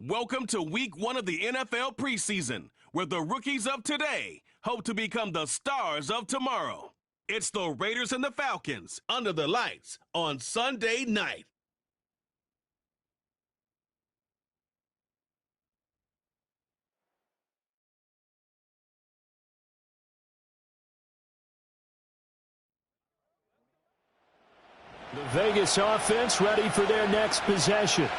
Welcome to week 1 of the NFL preseason, where the rookies of today hope to become the stars of tomorrow. It's the Raiders and the Falcons under the lights on Sunday night. The Vegas offense ready for their next possession.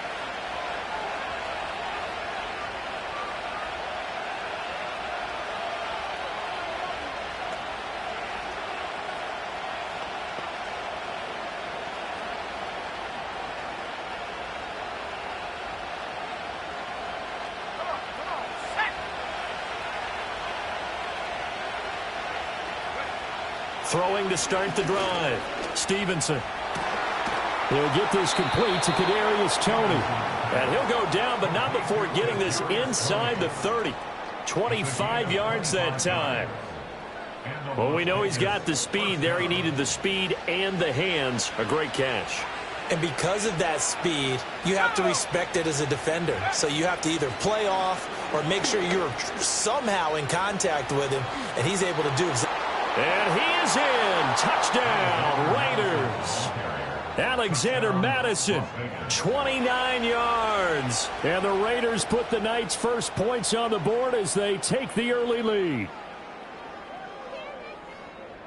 Throwing to start the drive. Stevenson. He'll get this complete to Kadarius Toney. And he'll go down, but not before getting this inside the 30. 25 yards that time. Well, we know he's got the speed there. He needed the speed and the hands. A great catch. And because of that speed, you have to respect it as a defender. So you have to either play off or make sure you're somehow in contact with him, and he's able to do exactly. And he is in. Touchdown, Raiders. Alexander Madison, 29 yards. And the Raiders put the night's first points on the board as they take the early lead.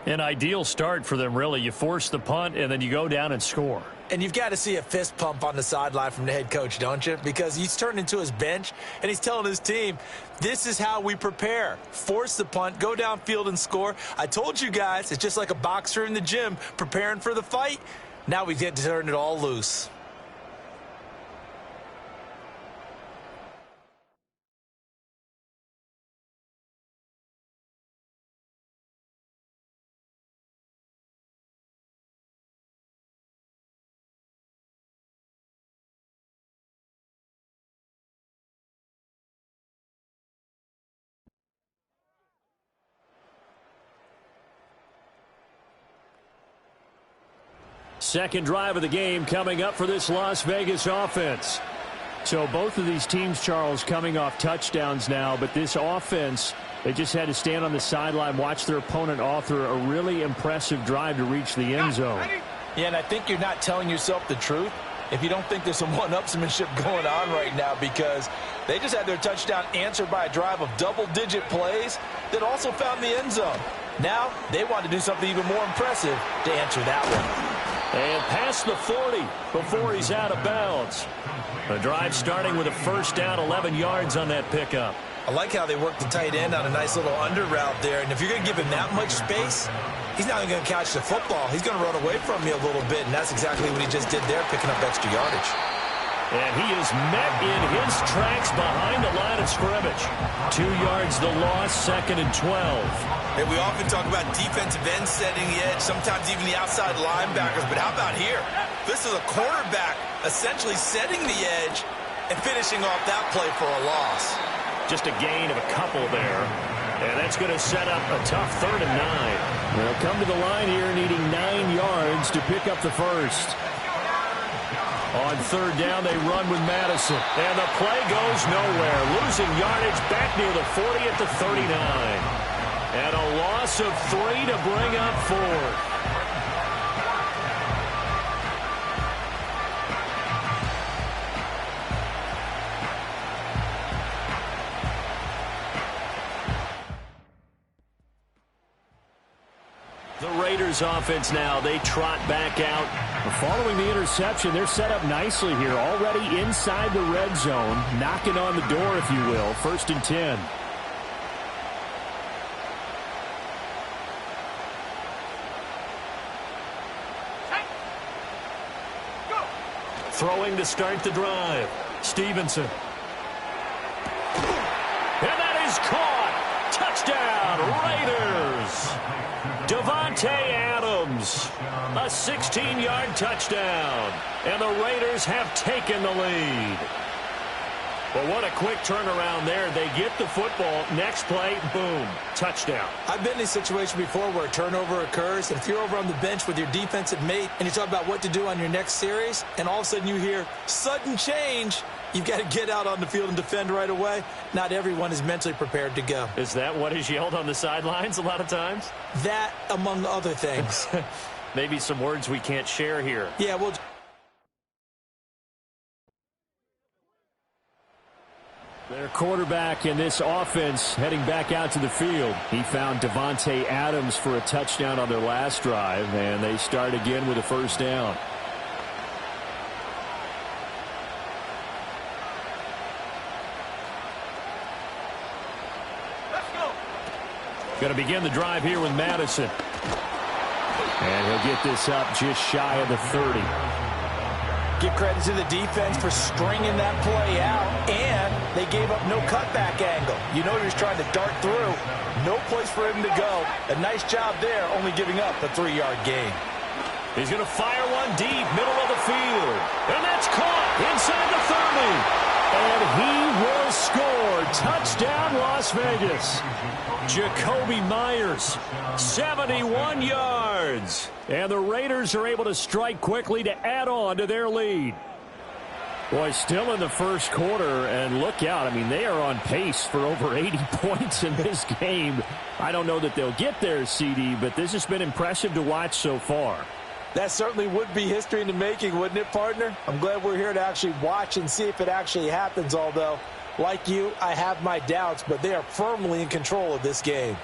An ideal start for them, really. You force the punt, and then you go down and score. And you've got to see a fist pump on the sideline from the head coach, don't you? Because he's turned into his bench, and he's telling his team, this is how we prepare. Force the punt, go downfield and score. I told you guys, it's just like a boxer in the gym preparing for the fight. Now we get to turn it all loose. Second drive of the game coming up for this Las Vegas offense. So both of these teams, Charles, coming off touchdowns now, but this offense, they just had to stand on the sideline, watch their opponent author a really impressive drive to reach the end zone. Yeah, and I think you're not telling yourself the truth if you don't think there's some one-upsmanship going on right now, because they just had their touchdown answered by a drive of double-digit plays that also found the end zone. Now they want to do something even more impressive to answer that one. And past the 40 before he's out of bounds. The drive starting with a first down, 11 yards on that pickup. I like how they work the tight end on a nice little under route there. And if you're going to give him that much space, he's not even going to catch the football. He's going to run away from you a little bit, and that's exactly what he just did there, picking up extra yardage. And he is met in his tracks behind the line of scrimmage. 2 yards the loss, 2nd and 12. Hey, we often talk about defensive ends setting the edge, sometimes even the outside linebackers, but how about here? This is a cornerback essentially setting the edge and finishing off that play for a loss. Just a gain of a couple there. And that's going to set up a tough 3rd and 9. They'll come to the line here needing 9 yards to pick up the first. On 3rd down, they run with Madison. And the play goes nowhere. Losing yardage back near the 40 at the 39. And a loss of 3 to bring up 4th. The Raiders offense now, they trot back out. Following the interception, they're set up nicely here, already inside the red zone, knocking on the door, if you will. 1st and 10. Throwing to start the drive. Stevenson. And that is caught. Touchdown, Raiders. Davante Adams. A 16-yard touchdown. And the Raiders have taken the lead. Well, what a quick turnaround there. They get the football. Next play, boom, touchdown. I've been in a situation before where a turnover occurs, and if you're over on the bench with your defensive mate and you talk about what to do on your next series, and all of a sudden you hear sudden change, You've got to get out on the field and defend right away. Not everyone is mentally prepared to go. Is that what is yelled on the sidelines a lot of times? That, among other things. Maybe some words we can't share here. Yeah, well... Their quarterback in this offense heading back out to the field. He found Devontae Adams for a touchdown on their last drive, and they start again with a first down. Going to begin the drive here with Madison. And he'll get this up just shy of the 30. Give credit to the defense for stringing that play out, and they gave up no cutback angle. You know he was trying to dart through. No place for him to go. A nice job there, only giving up a 3-yard gain. He's going to fire one deep, middle of the field. And that's caught inside the 30. And he will score. Touchdown, Las Vegas. Jacoby Myers, 71 yards. And the Raiders are able to strike quickly to add on to their lead. Boy, still in the first quarter, and look out. I mean, they are on pace for over 80 points in this game. I don't know that they'll get there, CD, but this has been impressive to watch so far. That certainly would be history in the making, wouldn't it, partner? I'm glad we're here to actually watch and see if it actually happens, although, like you, I have my doubts, but they are firmly in control of this game.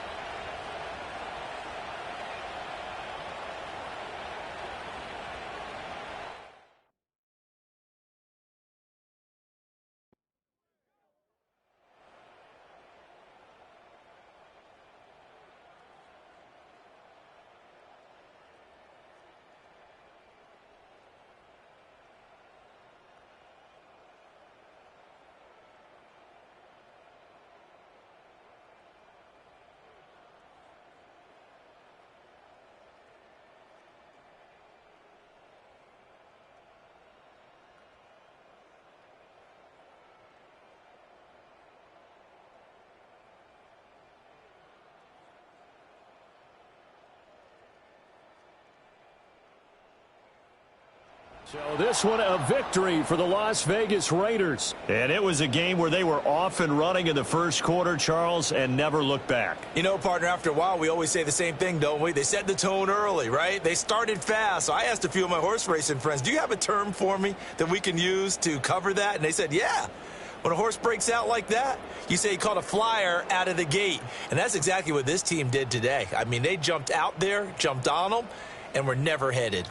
So this one a victory for the Las Vegas Raiders. And it was a game where they were off and running in the first quarter, Charles, and never looked back. You know, partner, after a while, we always say the same thing, don't we? They set the tone early, right? They started fast. So I asked a few of my horse racing friends, do you have a term for me that we can use to cover that? And they said, yeah. When a horse breaks out like that, you say he caught a flyer out of the gate. And that's exactly what this team did today. I mean, they jumped out there, jumped on them, and were never headed.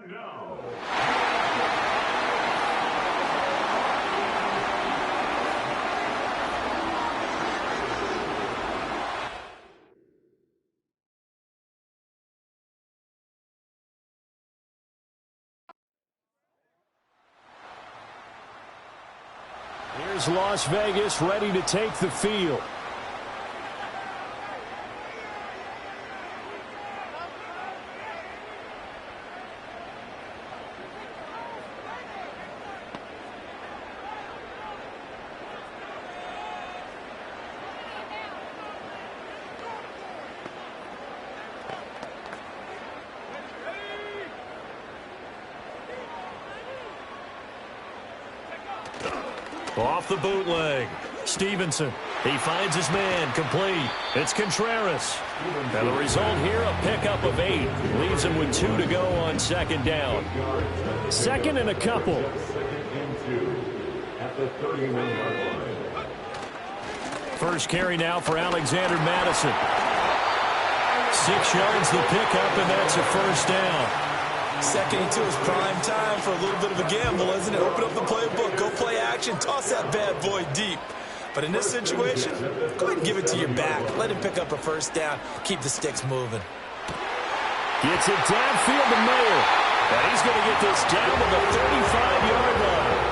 Here's Las Vegas ready to take the field. Off the bootleg. Stevenson. He finds his man. Complete. It's Contreras. And the result here, a pickup of 8. Leaves him with 2 to go on second down. Second and a couple. First carry now for Alexander Madison. 6 yards the pickup, and that's a first down. Second into his prime time for a little bit of a gamble, isn't it? Open up the playbook, go play action, toss that bad boy deep. But in this situation, go ahead and give it to your back. Let him pick up a first down. Keep the sticks moving. Gets it downfield to Mayer. And he's going to get this down to the 35-yard line.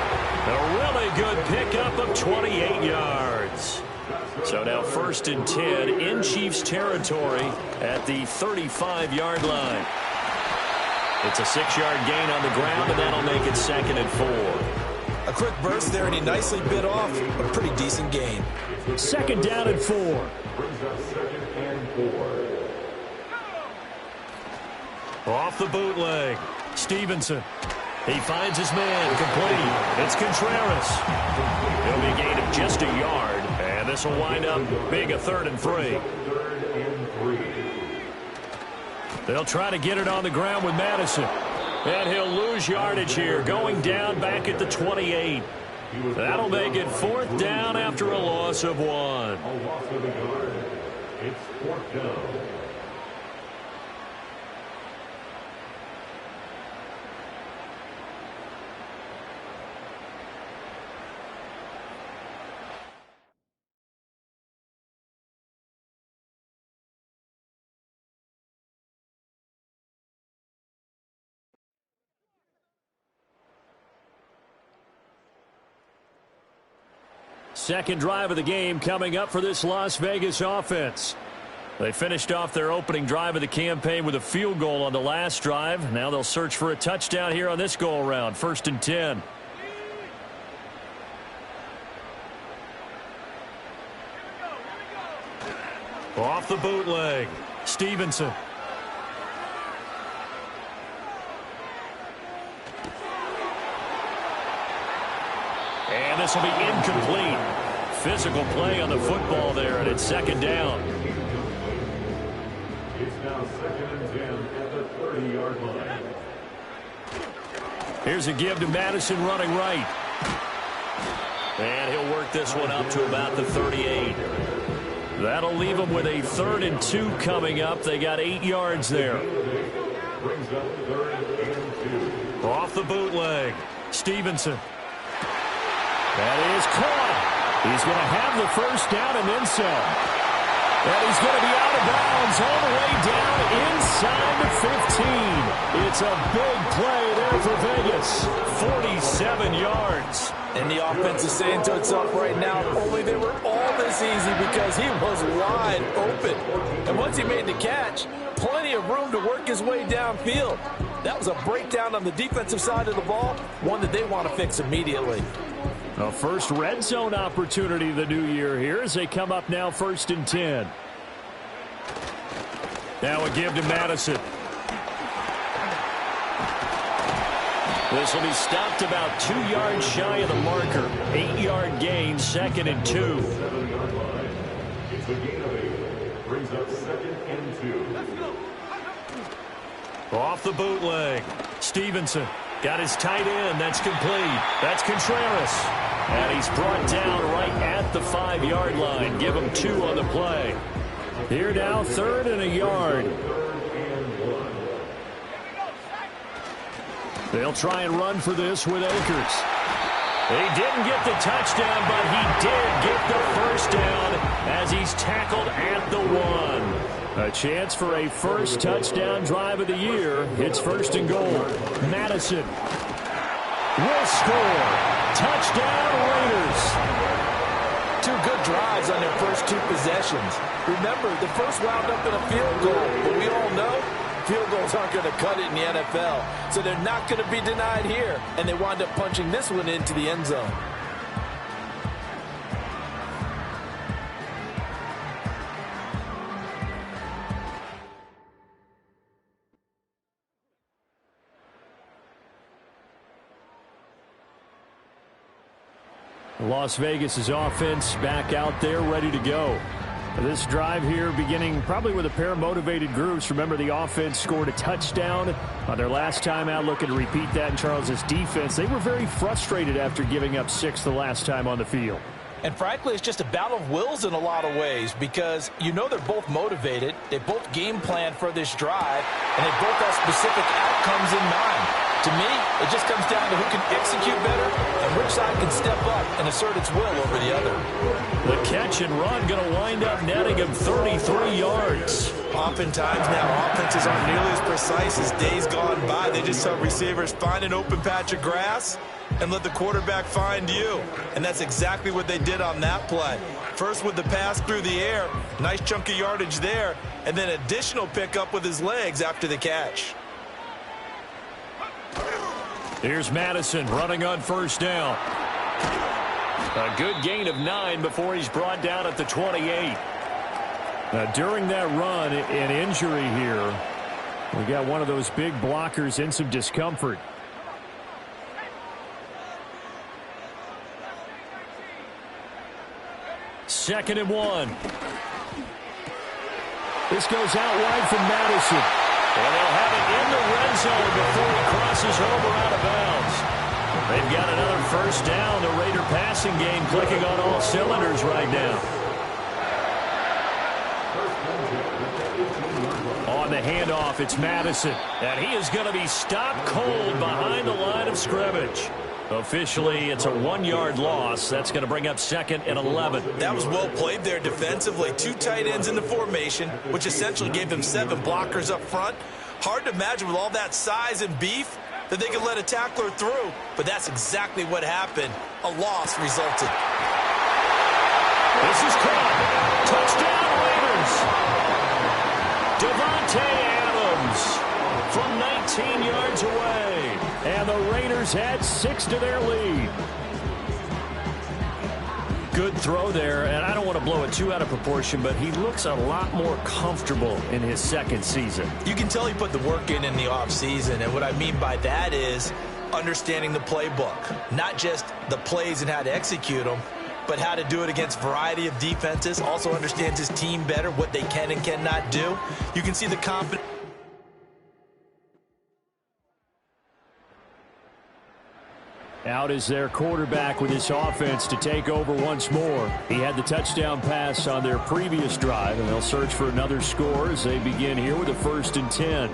A really good pickup of 28 yards. So now first and 10 in Chiefs territory at the 35-yard line. It's a 6-yard gain on the ground, and that'll make it second and 4. A quick burst there, and he nicely bit off a pretty decent gain. Second down and 4. Off the bootleg. Stevenson. He finds his man. Complete. It's Contreras. It'll be a gain of just a yard, and this will wind up being a 3rd and 3. They'll try to get it on the ground with Madison. And he'll lose yardage here, going down back at the 28. That'll make it 4th down after a loss of 1. It's 4th down. Second drive of the game coming up for this Las Vegas offense. They finished off their opening drive of the campaign with a field goal on the last drive. Now they'll search for a touchdown here on this go-around. 1st and 10. Off the bootleg. Stevenson. And this will be incomplete. Physical play on the football there, and it's second down. It's now 2nd and 10 at the 30-yard line. Here's a give to Madison running right. And he'll work this one up to about the 38. That'll leave them with a 3rd and 2 coming up. They got 8 yards there. Brings up 3rd and 2. Off the bootleg. Stevenson. That is caught. He's going to have the first down and then some. And he's going to be out of bounds all the way down inside the 15. It's a big play there for Vegas. 47 yards. And the offense is saying to itself right now, only they were all this easy because he was wide open. And once he made the catch, plenty of room to work his way downfield. That was a breakdown on the defensive side of the ball, one that they want to fix immediately. A first red zone opportunity the new year here as they come up now 1st and 10. Now a give to Madison. This will be stopped about 2 yards shy of the marker. 8-yard gain, 2nd and 2. 7-yard line. It's a gain of 8. Brings up 2nd and 2. Off the bootleg. Stevenson got his tight end. That's complete. That's Contreras. And he's brought down right at the 5-yard line. Give him 2 on the play. Here now, 3rd and a yard. They'll try and run for this with Akers. He didn't get the touchdown, but he did get the first down as he's tackled at the 1. A chance for a first touchdown drive of the year. It's 1st and goal. Madison will score. Touchdown, Raiders. 2 good drives on their first 2 possessions. Remember, the first wound up in a field goal, but we all know field goals aren't going to cut it in the NFL, so they're not going to be denied here, and they wind up punching this one into the end zone. Las Vegas' offense back out there, ready to go. This drive here beginning probably with a pair of motivated groups. Remember, the offense scored a touchdown on their last time out, looking to repeat that in Charles' defense. They were very frustrated after giving up 6 the last time on the field. And frankly, it's just a battle of wills in a lot of ways because you know they're both motivated, they both game plan for this drive, and they both have specific outcomes in mind. To me, it just comes down to who can execute better and which side can step up and assert its will over the other. The catch and run going to wind up netting him 33 yards. Oftentimes now, offenses aren't nearly as precise as days gone by. They just tell receivers, find an open patch of grass and let the quarterback find you. And that's exactly what they did on that play. First with the pass through the air, nice chunk of yardage there, and then additional pickup with his legs after the catch. Here's Madison running on 1st down. A good gain of 9 before he's brought down at the 28. Now, during that run, an injury here. We got one of those big blockers in some discomfort. Second and 1. This goes out wide from Madison. And they'll have it in the red zone before he crosses over out of bounds. They've got another first down. The Raider passing game clicking on all cylinders right now. On the handoff, it's Madison. And he is going to be stopped cold behind the line of scrimmage. Officially, it's a 1-yard loss. That's going to bring up 2nd and 11. That was well played there defensively. 2 tight ends in the formation, which essentially gave them 7 blockers up front. Hard to imagine with all that size and beef that they could let a tackler through, but that's exactly what happened. A loss resulted. This is caught. Touchdown, Raiders. Devontae Adams from 19 yards away. And the Raiders add 6 to their lead. Good throw there, and I don't want to blow it too out of proportion, but he looks a lot more comfortable in his 2nd season. You can tell he put the work in the offseason, and what I mean by that is understanding the playbook. Not just the plays and how to execute them, but how to do it against a variety of defenses. Also understands his team better, what they can and cannot do. You can see the confidence. Out is their quarterback with his offense to take over once more. He had the touchdown pass on their previous drive, and they'll search for another score as they begin here with a 1st and 10.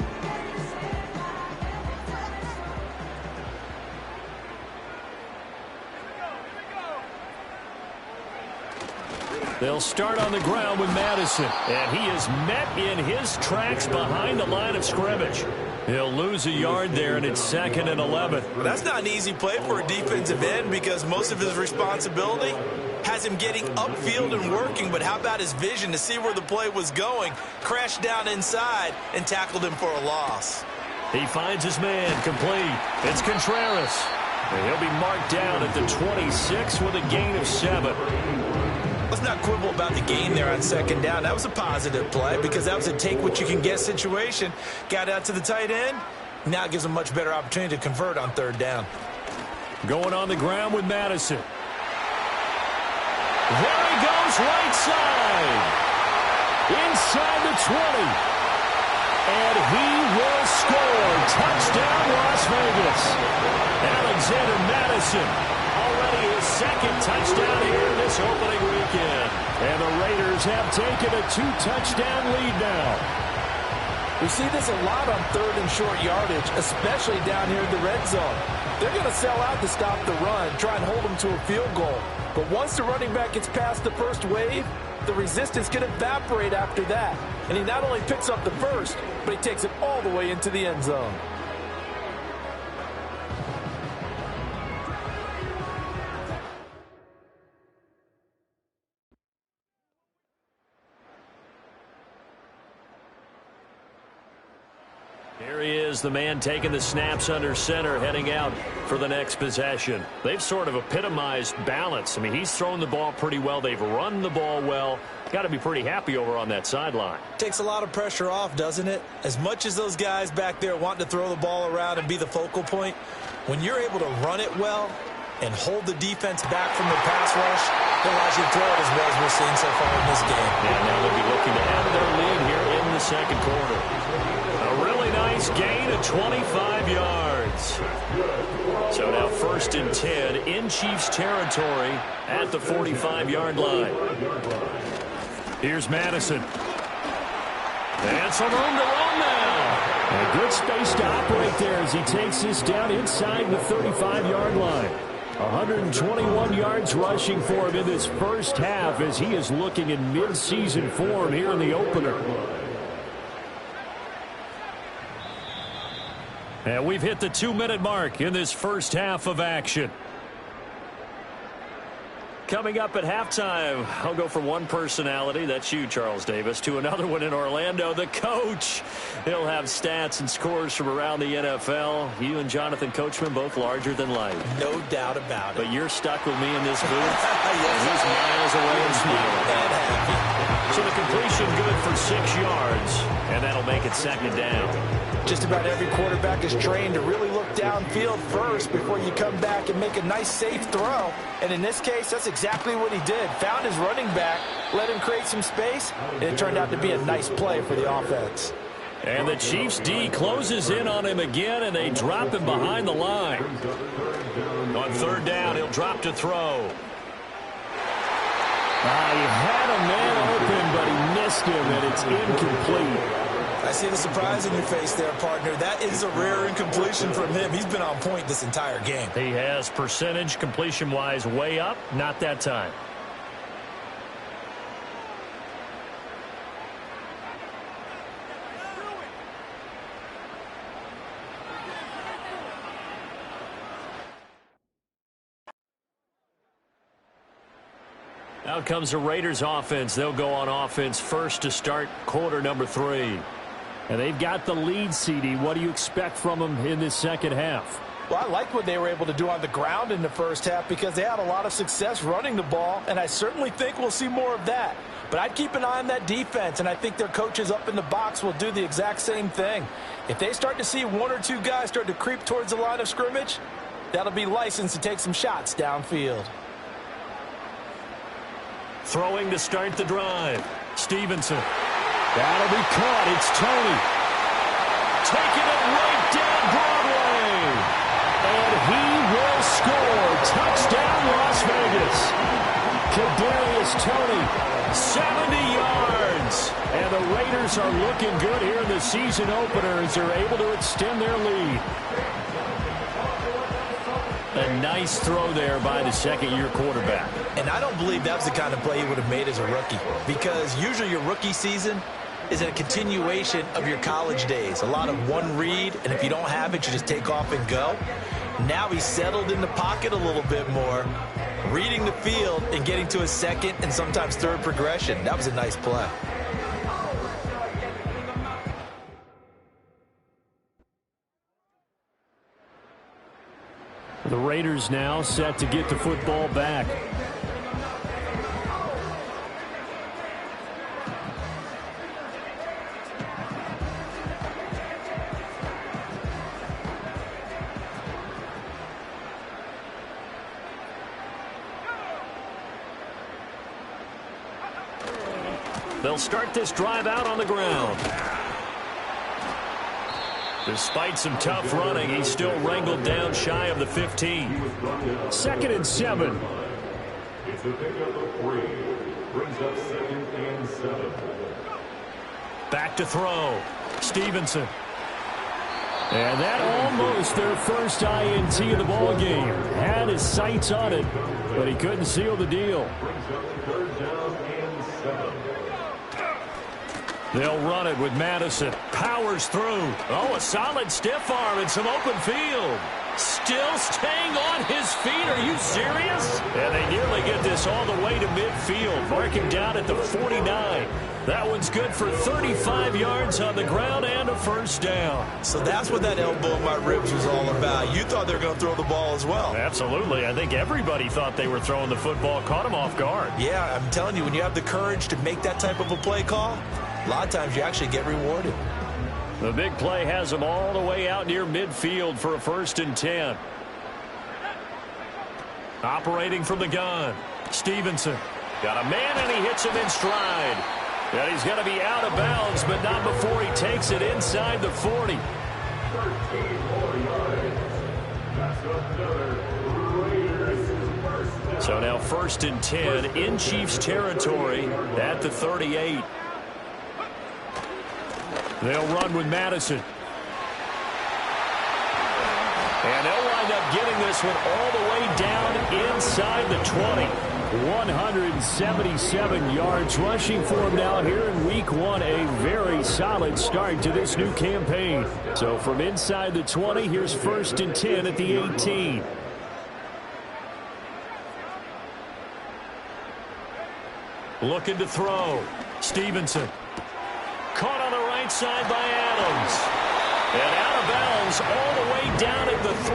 They'll start on the ground with Madison, and he is met in his tracks behind the line of scrimmage. He'll lose a yard there, and it's 2nd and 11. Well, that's not an easy play for a defensive end because most of his responsibility has him getting upfield and working, but how about his vision to see where the play was going, crashed down inside, and tackled him for a loss. He finds his man complete. It's Contreras. And he'll be marked down at the 26 with a gain of 7. Let's not quibble about the gain there on 2nd down. That was a positive play because that was a take-what-you-can-get situation. Got out to the tight end. Now it gives him a much better opportunity to convert on 3rd down. Going on the ground with Madison. There he goes right side. Inside the 20. And he will score. Touchdown, Las Vegas. Alexander Madison. Already his 2nd touchdown here this opening weekend. And the Raiders have taken a 2-touchdown lead now. We see this a lot on third and short yardage, especially down here in the red zone. They're going to sell out to stop the run, try and hold them to a field goal. But once the running back gets past the first wave, the resistance can evaporate after that. And he not only picks up the first, but he takes it all the way into the end zone. Here he is, the man taking the snaps under center, heading out for the next possession. They've sort of epitomized balance. I mean, he's thrown the ball pretty well. They've run the ball well. Got to be pretty happy over on that sideline. Takes a lot of pressure off, doesn't it? As much as those guys back there want to throw the ball around and be the focal point, when you're able to run it well and hold the defense back from the pass rush, it allows you to throw it as well as we're seeing so far in this game. And now they'll be looking to add their lead here in the second quarter. A really nice gain of 25 yards. So now 1st and 10 in Chiefs territory at the 45-yard line. Here's Madison. And some room to run now. A good space to operate there as he takes this down inside the 35-yard line. 121 yards rushing for him in this first half as he is looking in mid-season form here in the opener. And we've hit the 2-minute mark in this first half of action. Coming up at halftime, I'll go from one personality, that's you, Charles Davis, to another one in Orlando, the coach. He'll have stats and scores from around the NFL. You and Jonathan Coachman both larger than life. No doubt about it. But you're stuck with me in this booth. Yes, he's miles away and smiling. And happy. So the completion good for 6 yards, and that'll make it 2nd down. Just about every quarterback is trained to really look downfield first before you come back and make a nice, safe throw. And in this case, that's exactly what he did. Found his running back, let him create some space, and it turned out to be a nice play for the offense. And the Chiefs D closes in on him again, and they drop him behind the line. On 3rd down, he'll drop to throw. He had a man open, but he missed him, and it's incomplete. I see the surprise in your face there, partner. That is a rare incompletion from him. He's been on point this entire game. He has percentage completion-wise way up, not that time. Out comes the Raiders offense. They'll go on offense first to start quarter number 3. And they've got the lead, CD. What do you expect from them in this second half? Well, I like what they were able to do on the ground in the first half because they had a lot of success running the ball, and I certainly think we'll see more of that. But I'd keep an eye on that defense, and I think their coaches up in the box will do the exact same thing. If they start to see 1 or 2 guys start to creep towards the line of scrimmage, that'll be licensed to take some shots downfield. Throwing to start the drive. Stevenson. That'll be caught. It's Tony. Taking it right down Broadway. And he will score. Touchdown, Las Vegas. Kadarius Toney, 70 yards. And the Raiders are looking good here in the season opener as they're able to extend their lead. A nice throw there by the second-year quarterback. And I don't believe that was the kind of play he would have made as a rookie, because usually your rookie season is a continuation of your college days. A lot of one read, and if you don't have it, you just take off and go. Now he's settled in the pocket a little bit more, reading the field and getting to his second and sometimes third progression. That was a nice play. The Raiders now set to get the football back. They'll start this drive out on the ground. Despite some tough running, he's still wrangled down shy of the 15. 2nd and 7. It's a pickup of 3. Brings up 2nd and 7. Back to throw. Stevenson. And that almost their first INT of the ball game. Had his sights on it, but he couldn't seal the deal. They'll run it with Madison. Powers through. Oh, a solid stiff arm and some open field. Still staying on his feet. Are you serious? And they nearly get this all the way to midfield. Marking down at the 49. That one's good for 35 yards on the ground and a first down. So that's what that elbow in my ribs was all about. You thought they were going to throw the ball as well. Absolutely. I think everybody thought they were throwing the football. Caught him off guard. Yeah, I'm telling you, when you have the courage to make that type of a play call, a lot of times you actually get rewarded. The big play has him all the way out near midfield for a 1st and 10. Operating from the gun. Stevenson. Got a man and he hits him in stride. And he's going to be out of bounds, but not before he takes it inside the 40. So now 1st and 10 in Chiefs territory at the 38. They'll run with Madison. And they'll wind up getting this one all the way down inside the 20. 177 yards rushing for him now here in week 1. A very solid start to this new campaign. So from inside the 20, here's 1st and 10 at the 18. Looking to throw. Stevenson. Caught on the right side by Adams. And out of bounds all the way down at the 3.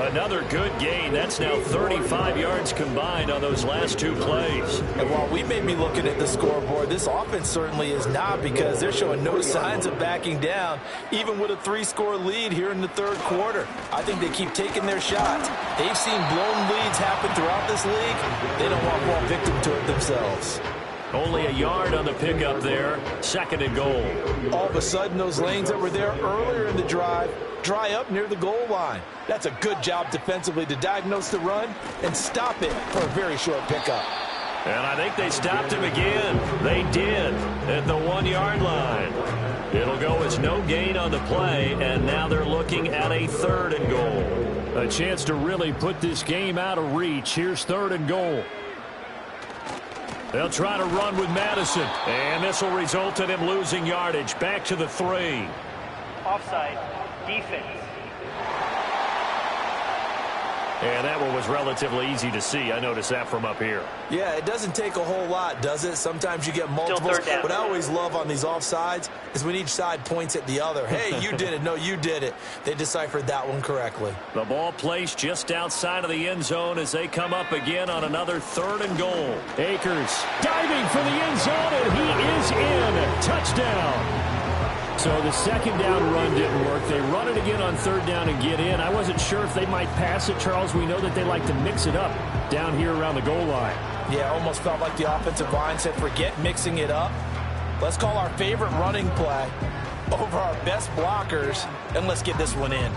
Another good gain. That's now 35 yards combined on those last 2 plays. And while we may be looking at the scoreboard, this offense certainly is not, because they're showing no signs of backing down, even with a 3-score lead here in the 3rd quarter. I think they keep taking their shots. They've seen blown leads happen throughout this league. They don't want to fall victim to it themselves. Only a yard on the pickup there. 2nd and goal. All of a sudden, those lanes that were there earlier in the drive dry up near the goal line. That's a good job defensively to diagnose the run and stop it for a very short pickup. And I think they stopped him again. They did at the 1-yard line. It'll go as no gain on the play, and now they're looking at a 3rd and goal. A chance to really put this game out of reach. Here's 3rd and goal. They'll try to run with Madison, and this will result in him losing yardage. Back to the 3. Offside, defense. And that one was relatively easy to see. I noticed that from up here. Yeah, it doesn't take a whole lot, does it? Sometimes you get multiples. What I always love on these offsides is when each side points at the other. Hey, you did it. No, you did it. They deciphered that one correctly. The ball placed just outside of the end zone as they come up again on another 3rd and goal. Akers diving for the end zone, and he is in. Touchdown. So the 2nd down run didn't work. They run it again on 3rd down and get in. I wasn't sure if they might pass it, Charles. We know that they like to mix it up down here around the goal line. Yeah, almost felt like the offensive line said, forget mixing it up. Let's call our favorite running play over our best blockers, and let's get this one in.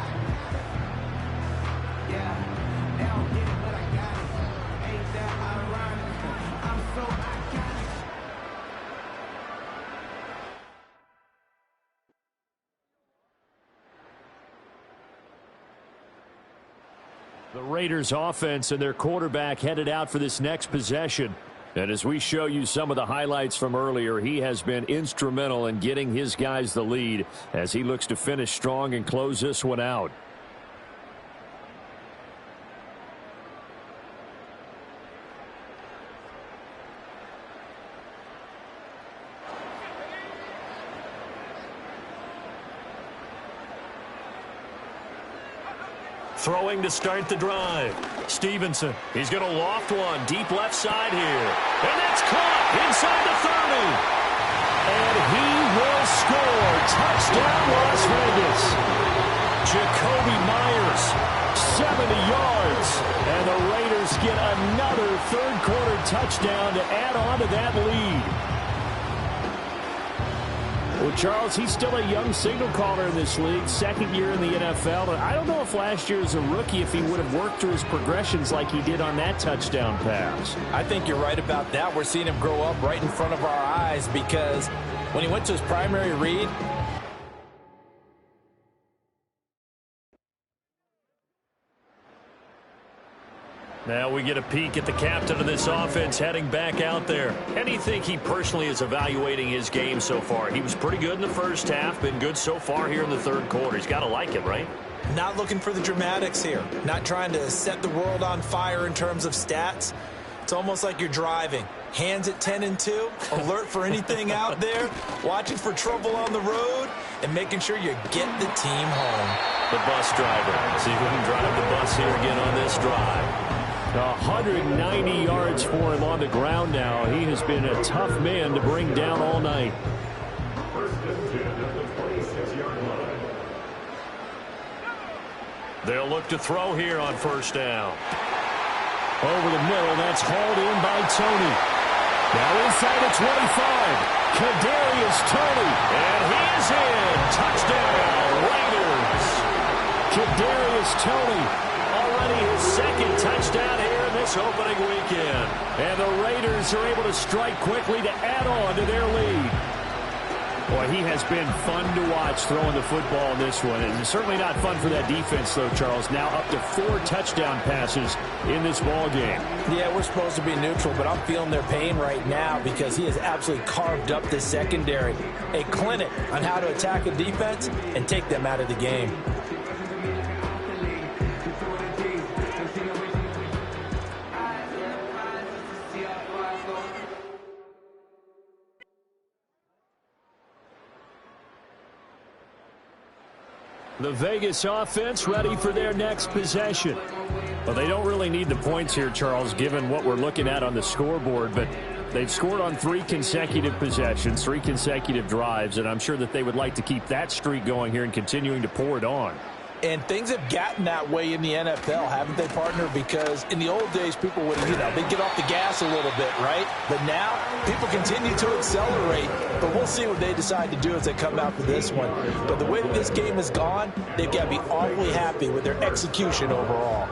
The Raiders offense and their quarterback headed out for this next possession. And as we show you some of the highlights from earlier, he has been instrumental in getting his guys the lead as he looks to finish strong and close this one out. Throwing to start the drive. Stevenson. He's going to loft one deep left side here. And that's caught inside the 30. And he will score. Touchdown, Las Vegas. Jacoby Myers, 70 yards. And the Raiders get another 3rd quarter touchdown to add on to that lead. Well, Charles, he's still a young signal caller in this league, 2nd year in the NFL. But I don't know if last year as a rookie, if he would have worked through his progressions like he did on that touchdown pass. I think you're right about that. We're seeing him grow up right in front of our eyes, because when he went to his primary read, Now we get a peek at the captain of this offense heading back out there. How do you think he personally is evaluating his game so far? He was pretty good in the first half, been good so far here in the third quarter. He's got to like it, right? Not looking for the dramatics here. Not trying to set the world on fire in terms of stats. It's almost like you're driving. Hands at 10 and 2, alert for anything out there, watching for trouble on the road, and making sure you get the team home. The bus driver. See if we can drive the bus here again on this drive. 190 yards for him on the ground now. He has been a tough man to bring down all night. First and 10 at the 26-yard line. They'll look to throw here on first down. Over the middle, that's hauled in by Tony. Now inside the 25. Kadarius Toney. And he is in. Touchdown, Raiders. Kadarius Toney. Already his second touchdown here in this opening weekend. And the Raiders are able to strike quickly to add on to their lead. Boy, he has been fun to watch throwing the football in this one. It's certainly not fun for that defense, though, Charles. Now up to 4 touchdown passes in this ball game. Yeah, we're supposed to be neutral, but I'm feeling their pain right now because he has absolutely carved up this secondary. A clinic on how to attack a defense and take them out of the game. The Vegas offense ready for their next possession. Well, they don't really need the points here, Charles, given what we're looking at on the scoreboard, but they've scored on 3 consecutive possessions, 3 consecutive drives, and I'm sure that they would like to keep that streak going here and continuing to pour it on. And things have gotten that way in the NFL, haven't they, partner? Because in the old days, people would, they'd get off the gas a little bit, right? But now, people continue to accelerate. But we'll see what they decide to do as they come out for this one. But the way that this game has gone, they've got to be awfully happy with their execution overall.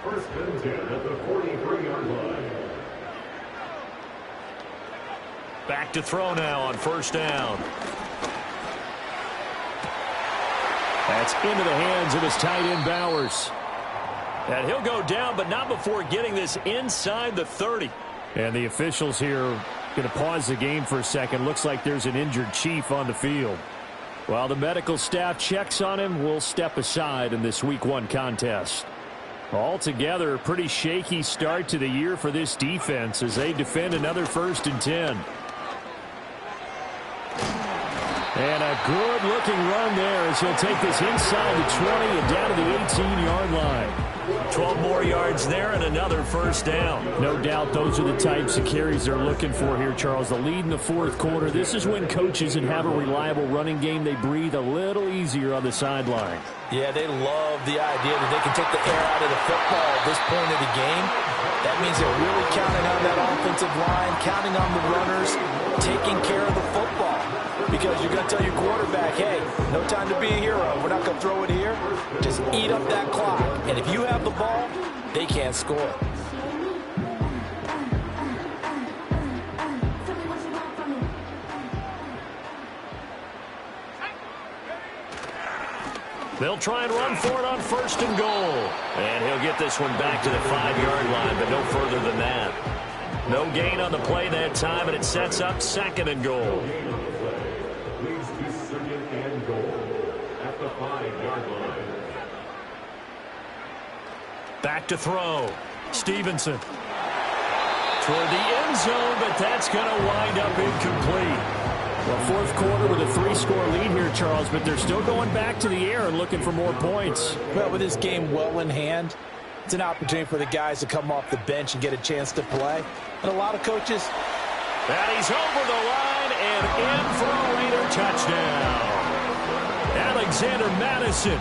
First and 10 at the 43-yard line. Back to throw now on first down. That's into the hands of his tight end, Bowers. And he'll go down, but not before getting this inside the 30. And the officials here going to pause the game for a second. Looks like there's an injured Chief on the field. While the medical staff checks on him, we'll step aside in this Week 1 contest. Altogether, a pretty shaky start to the year for this defense as they defend another 1st and 10. And a good-looking run there as he'll take this inside the 20 and down to the 18-yard line. 12 more yards there and another first down. No doubt those are the types of carries they're looking for here, Charles. The lead in the 4th quarter. This is when coaches that have a reliable running game, they breathe a little easier on the sideline. Yeah, they love the idea that they can take the air out of the football at this point of the game. That means they're really counting on that offensive line, counting on the runners, taking care of the football. Because you're going to tell your quarterback, hey, no time to be a hero. We're not going to throw it here. Just eat up that clock. And if you have the ball, they can't score. They'll try and run for it on 1st and goal. And he'll get this one back to the 5-yard line, but no further than that. No gain on the play that time, and it sets up 2nd and goal. Leads to 2nd and goal at the 5-yard line. Back to throw. Stevenson. Toward the end zone, but that's going to wind up incomplete. Well, 4th quarter with a 3-score lead here, Charles, but they're still going back to the air and looking for more points. Well, with this game well in hand, it's an opportunity for the guys to come off the bench and get a chance to play. And a lot of coaches. And he's over the line and in for a Raider touchdown. Alexander Madison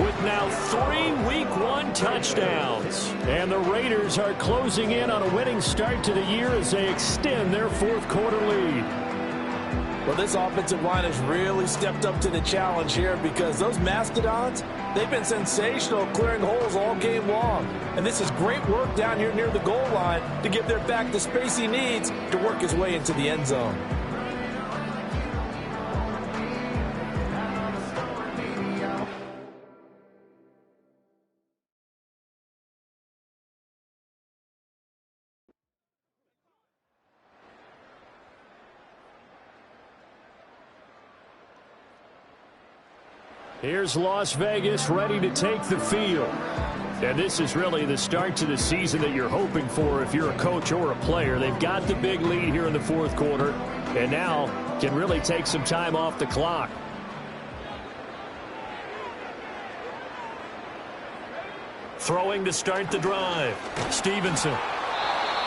with now 3 Week 1 touchdowns. And the Raiders are closing in on a winning start to the year as they extend their 4th quarter lead. Well, this offensive line has really stepped up to the challenge here because those Mastodons, they've been sensational clearing holes all game long. And this is great work down here near the goal line to give their back the space he needs to work his way into the end zone. Here's Las Vegas ready to take the field. And this is really the start to the season that you're hoping for if you're a coach or a player. They've got the big lead here in the fourth quarter, and now can really take some time off the clock. Throwing to start the drive. Stevenson.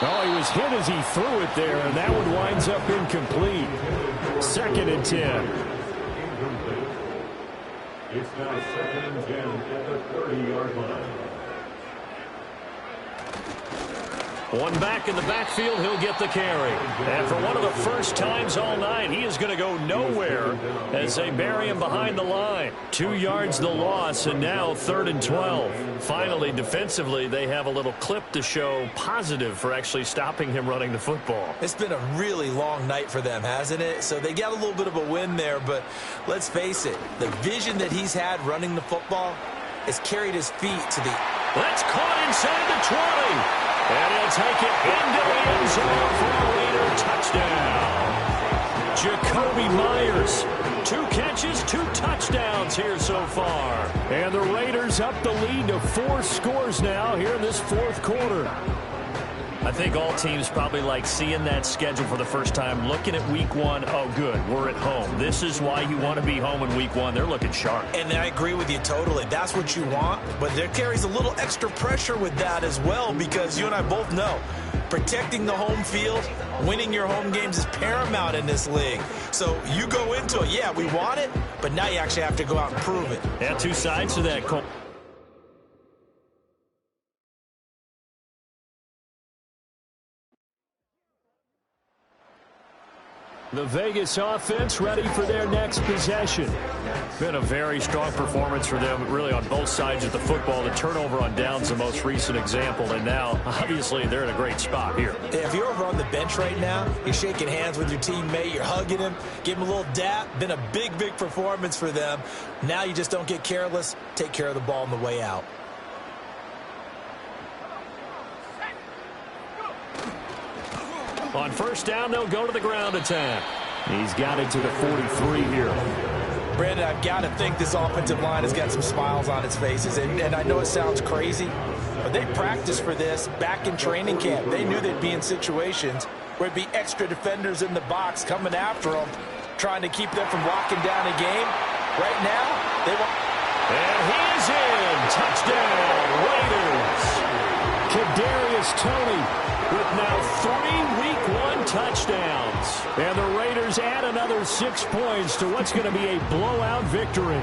Oh, he was hit as he threw it there, and that one winds up incomplete. 2nd and 10. It's now 2nd and 10 at the 30-yard line. One back in the backfield, he'll get the carry. And for one of the first times all night, he is going to go nowhere as they bury him behind the line. 2 yards the loss, and now 3rd and 12. Finally, defensively, they have a little clip to show positive for actually stopping him running the football. It's been a really long night for them, hasn't it? So they got a little bit of a win there, but let's face it, the vision that he's had running the football has carried his feet to the... That's caught inside the 20. And he'll take it into the end zone for a Raider touchdown. Jacoby Myers, 2 catches, 2 touchdowns here so far. And the Raiders up the lead to 4 scores now here in this fourth quarter. I think all teams probably like seeing that schedule for the first time, looking at week 1. Oh, good, we're at home. This is why you want to be home in week 1. They're looking sharp. And I agree with you totally. That's what you want, but there carries a little extra pressure with that as well, because you and I both know protecting the home field, winning your home games is paramount in this league. So you go into it, yeah, we want it, but now you actually have to go out and prove it. Yeah, 2 sides to that coin. The Vegas offense ready for their next possession. Been a very strong performance for them, really on both sides of the football. The turnover on downs, the most recent example, and now, obviously, they're in a great spot here. If you're over on the bench right now, you're shaking hands with your teammate, you're hugging him, give him a little dap. Been a big, big performance for them. Now you just don't get careless. Take care of the ball on the way out. On first down, they'll go to the ground attack. He's got it to the 43 here. Brandon, I've got to think this offensive line has got some smiles on its faces. And I know it sounds crazy, but they practiced for this back in training camp. They knew they'd be in situations where it'd be extra defenders in the box coming after them, trying to keep them from locking down a game. Right now, they want... And he is in. Touchdown, Raiders. Kadarius Toney with now 3 Week 1 touchdowns. And the Raiders add another 6 points to what's going to be a blowout victory.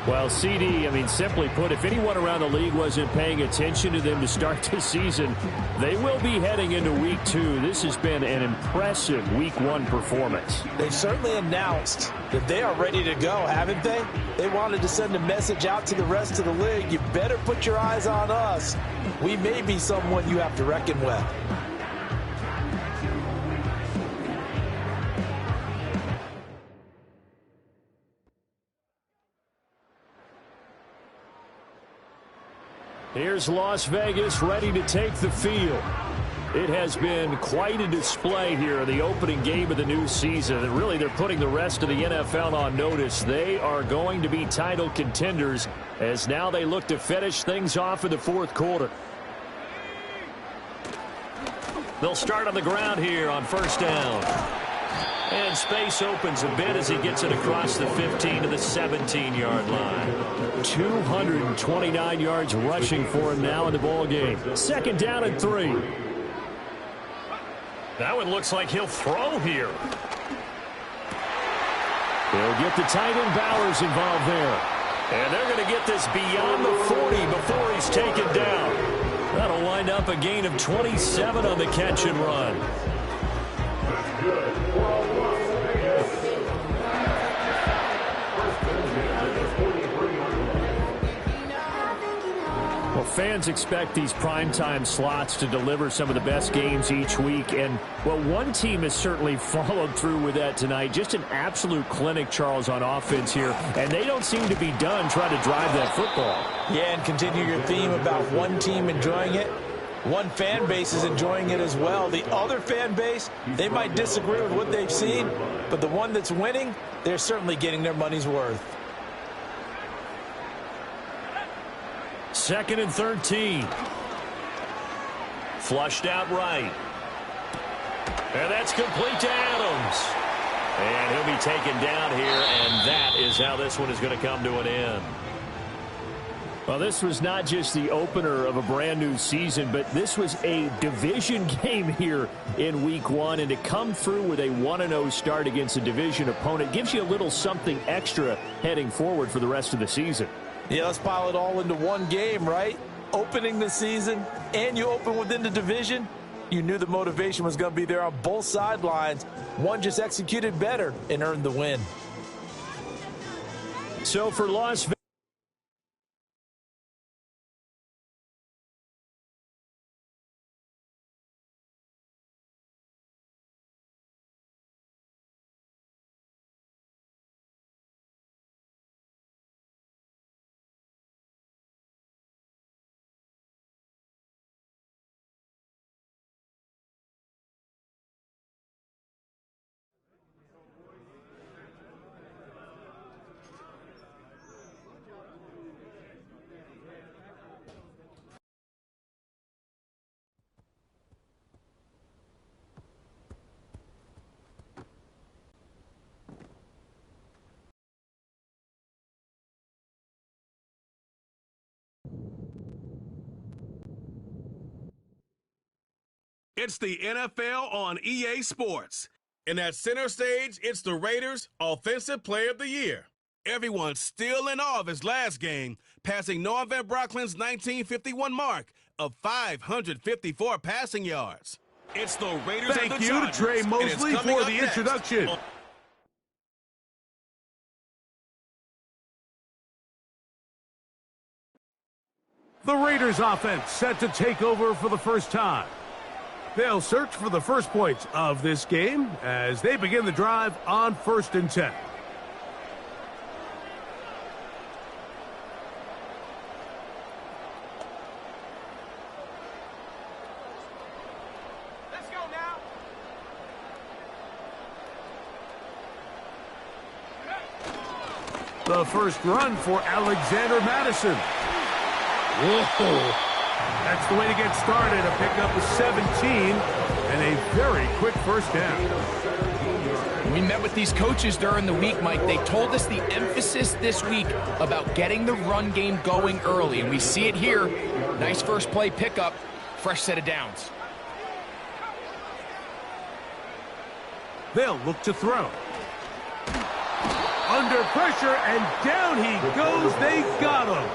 Well, CD, simply put, if anyone around the league wasn't paying attention to them to start this season, they will be heading into Week 2. This has been an impressive Week 1 performance. They've certainly announced that they are ready to go, haven't they? They wanted to send a message out to the rest of the league. You better put your eyes on us. We may be someone you have to reckon with. Here's Las Vegas ready to take the field. It has been quite a display here in the opening game of the new season. And really, they're putting the rest of the NFL on notice. They are going to be title contenders as now they look to finish things off in the fourth quarter. They'll start on the ground here on first down. And space opens a bit as he gets it across the 15 to the 17-yard line. 229 yards rushing for him now in the ball game. Second down and 3. That one looks like he'll throw here. They'll get the tight end Bowers involved there. And they're going to get this beyond the 40 before he's taken down. That'll wind up a gain of 27 on the catch and run. Well, fans expect these primetime slots to deliver some of the best games each week. And, well, one team has certainly followed through with that tonight. Just an absolute clinic, Charles, on offense here. And they don't seem to be done trying to drive that football. Yeah, and continue your theme about one team enjoying it. One fan base is enjoying it as well. The other fan base, they might disagree with what they've seen, but the one that's winning, they're certainly getting their money's worth. 2nd and 13. Flushed out right. And that's complete to Adams. And he'll be taken down here, and that is how this one is going to come to an end. Well, this was not just the opener of a brand new season, but this was a division game here in week 1. And to come through with a 1-0 start against a division opponent gives you a little something extra heading forward for the rest of the season. Yeah, let's pile it all into one game, right? Opening the season, and you open within the division. You knew the motivation was going to be there on both sidelines. One just executed better and earned the win. So for Las Vegas, It's the NFL on EA Sports. And at center stage, it's the Raiders' Offensive Player of the Year. Everyone's still in awe of his last game, passing Noah Van Brocklin's 1951 mark of 554 passing yards. It's the Raiders Thank and the you Chargers, to Trey Mosley for the introduction. The Raiders offense set to take over for the first time. They'll search for the first points of this game as they begin the drive on 1st and 10. Let's go now. The first run for Alexander Madison. Whoa. That's the way to get started. A pickup of 17 and a very quick first down. We met with these coaches during the week, Mike. They told us the emphasis this week about getting the run game going early, and we see it here. Nice first play pickup, fresh set of downs. They'll look to throw. Under pressure, and down he goes. They got him.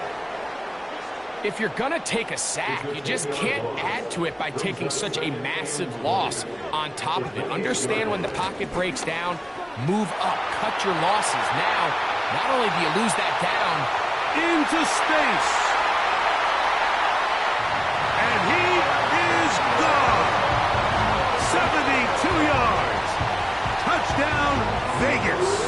If you're going to take a sack, you just can't add to it by taking such a massive loss on top of it. Understand when the pocket breaks down, move up, cut your losses. Now, not only do you lose that down, Into space. And he is gone. 72 yards. Touchdown, Vegas.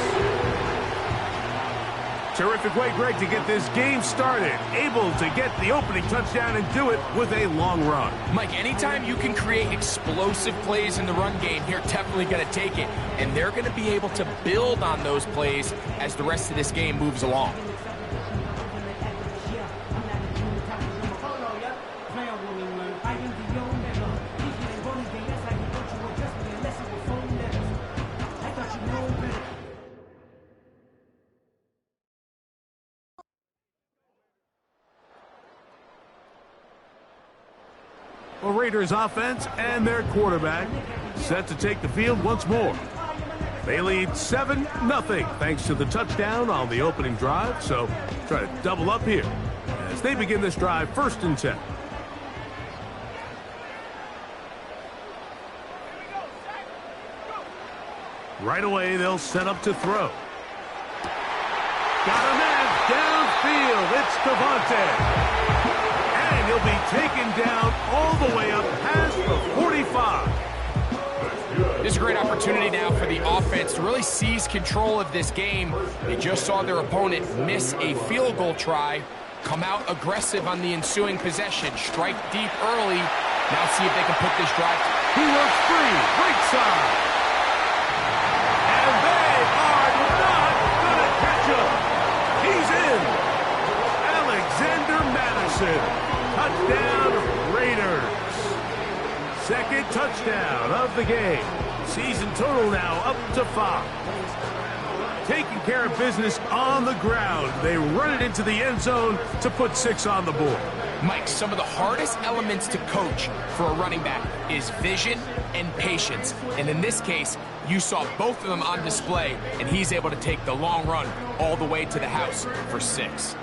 Terrific way, Greg, to get this game started. Able to get the opening touchdown and do it with a long run. Mike, anytime you can create explosive plays in the run game, you're definitely going to take it. And they're going to be able to build on those plays as the rest of this game moves along. The Raiders offense and their quarterback set to take the field once more. They lead 7-0 thanks to the touchdown on the opening drive, so try to double up here as they begin this drive 1st and 10. Right away, they'll set up to throw. Got a man downfield. It's Devontae. And he'll be taken down all the way up past the 45. This is a great opportunity now for the offense to really seize control of this game. They just saw their opponent miss a field goal try, come out aggressive on the ensuing possession, strike deep early. Now see if they can put this drive. He works free, right side. And they are not going to catch him. He's in. Alexander Madison Madison. Touchdown, Raiders. Second touchdown of the game. Season total now up to 5. Taking care of business on the ground. They run it into the end zone to put 6 on the board. Mike, some of the hardest elements to coach for a running back is vision and patience. And in this case, you saw both of them on display, and he's able to take the long run all the way to the house for 6.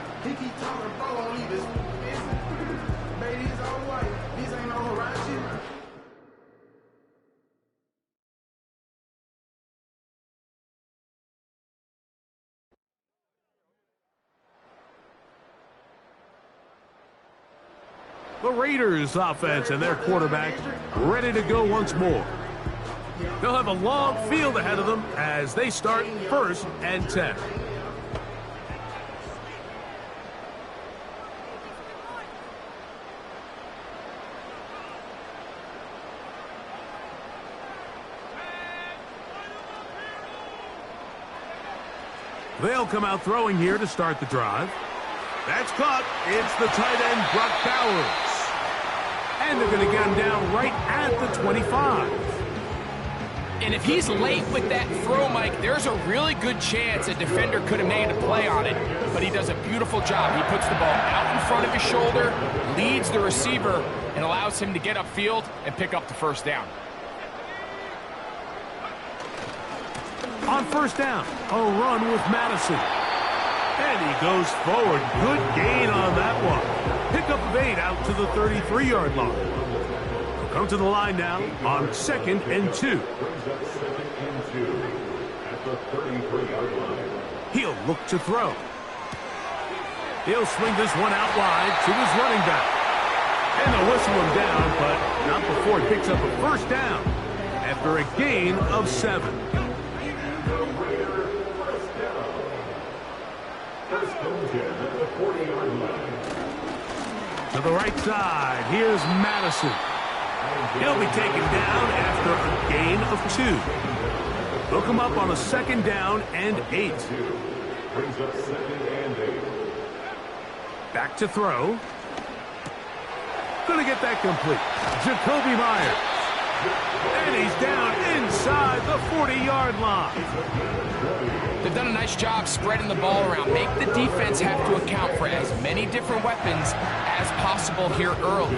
The Raiders offense and their quarterback ready to go once more. They'll have a long field ahead of them as they start 1st and 10. They'll come out throwing here to start the drive. That's caught. It's the tight end, Brock Bowers. And they're going to get him down right at the 25. And if he's late with that throw, Mike, there's a really good chance a defender could have made a play on it, but he does a beautiful job. He puts the ball out in front of his shoulder, leads the receiver, and allows him to get upfield and pick up the first down. On first down, a run with Madison. And he goes forward. Good gain on that one. Pickup of 8 out to the 33-yard line. He'll come to the line now on 2nd and 2. He'll look to throw. He'll swing this one out wide to his running back. And they'll whistle him down, but not before he picks up a first down after a gain of 7. To the right side, here's Madison. He'll be taken down after a gain of 2. They'll come up on a 2nd down and 8. Back to throw. Gonna get that complete. Jacoby Myers. And he's down inside the 40-yard line. They've done a nice job spreading the ball around. Make the defense have to account for as many different weapons as possible here early.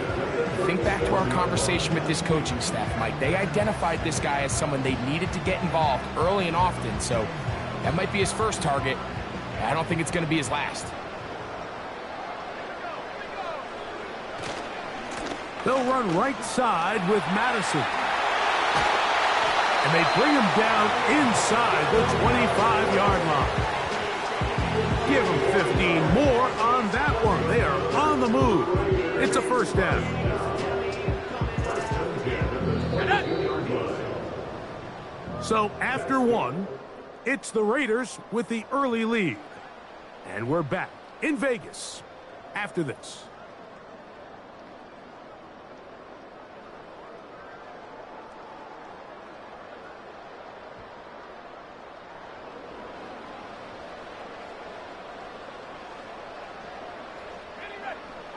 Think back to our conversation with this coaching staff, Mike. They identified this guy as someone they needed to get involved early and often, so that might be his first target. I don't think it's going to be his last. They'll run right side with Madison. And they bring him down inside the 25-yard line. Give him 15 more on that one. They are on the move. It's a first down. So after 1, it's the Raiders with the early lead. And we're back in Vegas after this.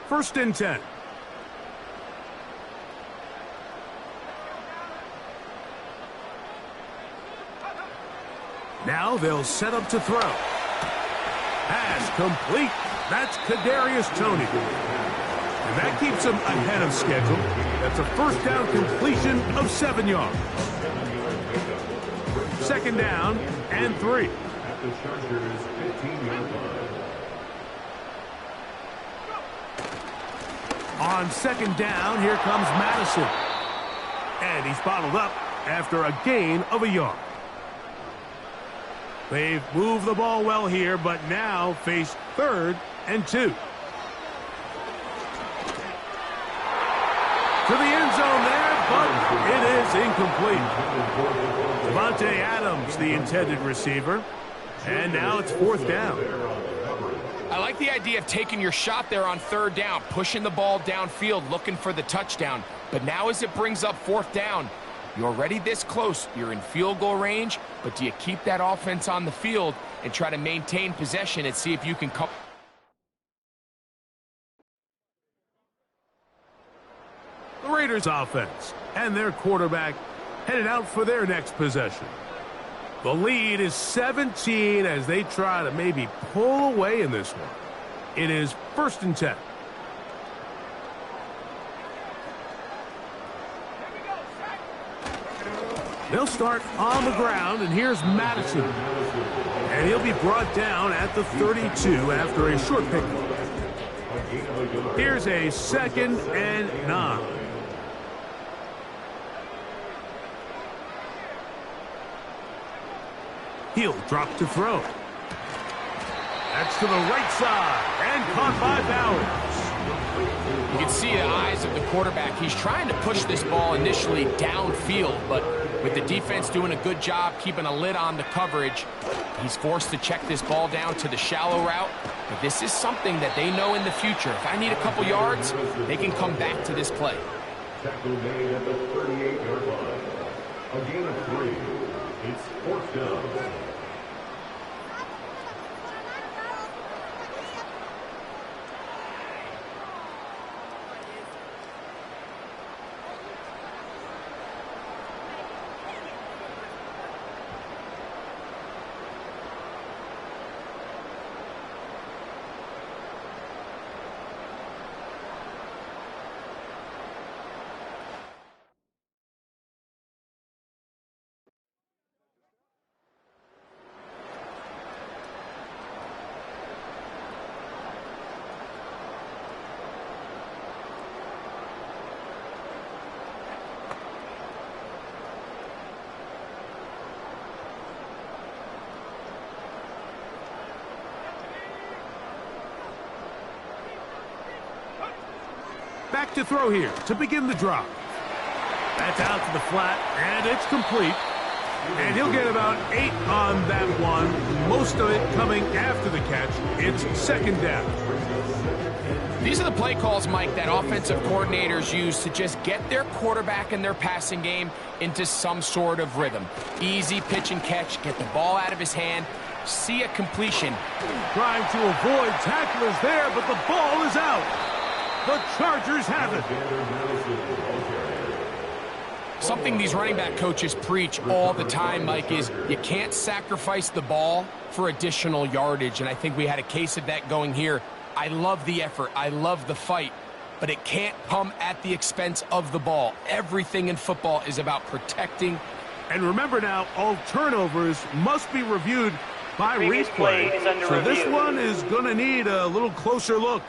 First and 10. Now they'll set up to throw. Pass complete. That's Kadarius Toney. And that keeps him ahead of schedule. That's a first down completion of 7 yards. 2nd down and 3. At the Chargers' 15-yard line. On 2nd down, here comes Madison. And he's bottled up after a gain of a yard. They've moved the ball well here, but now face 3rd and 2. To the end zone there, but it is incomplete. Devontae Adams, the intended receiver. And now it's 4th down. I like the idea of taking your shot there on 3rd down, pushing the ball downfield, looking for the touchdown. But now as it brings up 4th down, you're already this close. You're in field goal range, but do you keep that offense on the field and try to maintain possession and see if you can come? Raiders offense and their quarterback headed out for their next possession. The lead is 17 as they try to maybe pull away in this one. It is 1st and 10. They'll start on the ground, and here's Madison. And he'll be brought down at the 32 after a short pick. Here's a 2nd and 9. He'll drop to throw. That's to the right side and caught by Bowers. You can see the eyes of the quarterback. He's trying to push this ball initially downfield, but with the defense doing a good job keeping a lid on the coverage, he's forced to check this ball down to the shallow route. But this is something that they know in the future. If I need a couple yards, they can come back to this play. Tackle made at the 38-yard line. A gain of 3. It's 4th down. Back to throw here to begin the drop. That's out to the flat, and it's complete. And he'll get about 8 on that one, most of it coming after the catch. It's 2nd down. These are the play calls, Mike, that offensive coordinators use to just get their quarterback and their passing game into some sort of rhythm. Easy pitch and catch, get the ball out of his hand, see a completion. Trying to avoid tacklers there, but the ball is out. The Chargers have it. Something these running back coaches preach all the time, Mike, is you can't sacrifice the ball for additional yardage, and I think we had a case of that going here. I love the effort. I love the fight, but it can't come at the expense of the ball. Everything in football is about protecting. And remember now, all turnovers must be reviewed by replay. So this one is going to need a little closer look.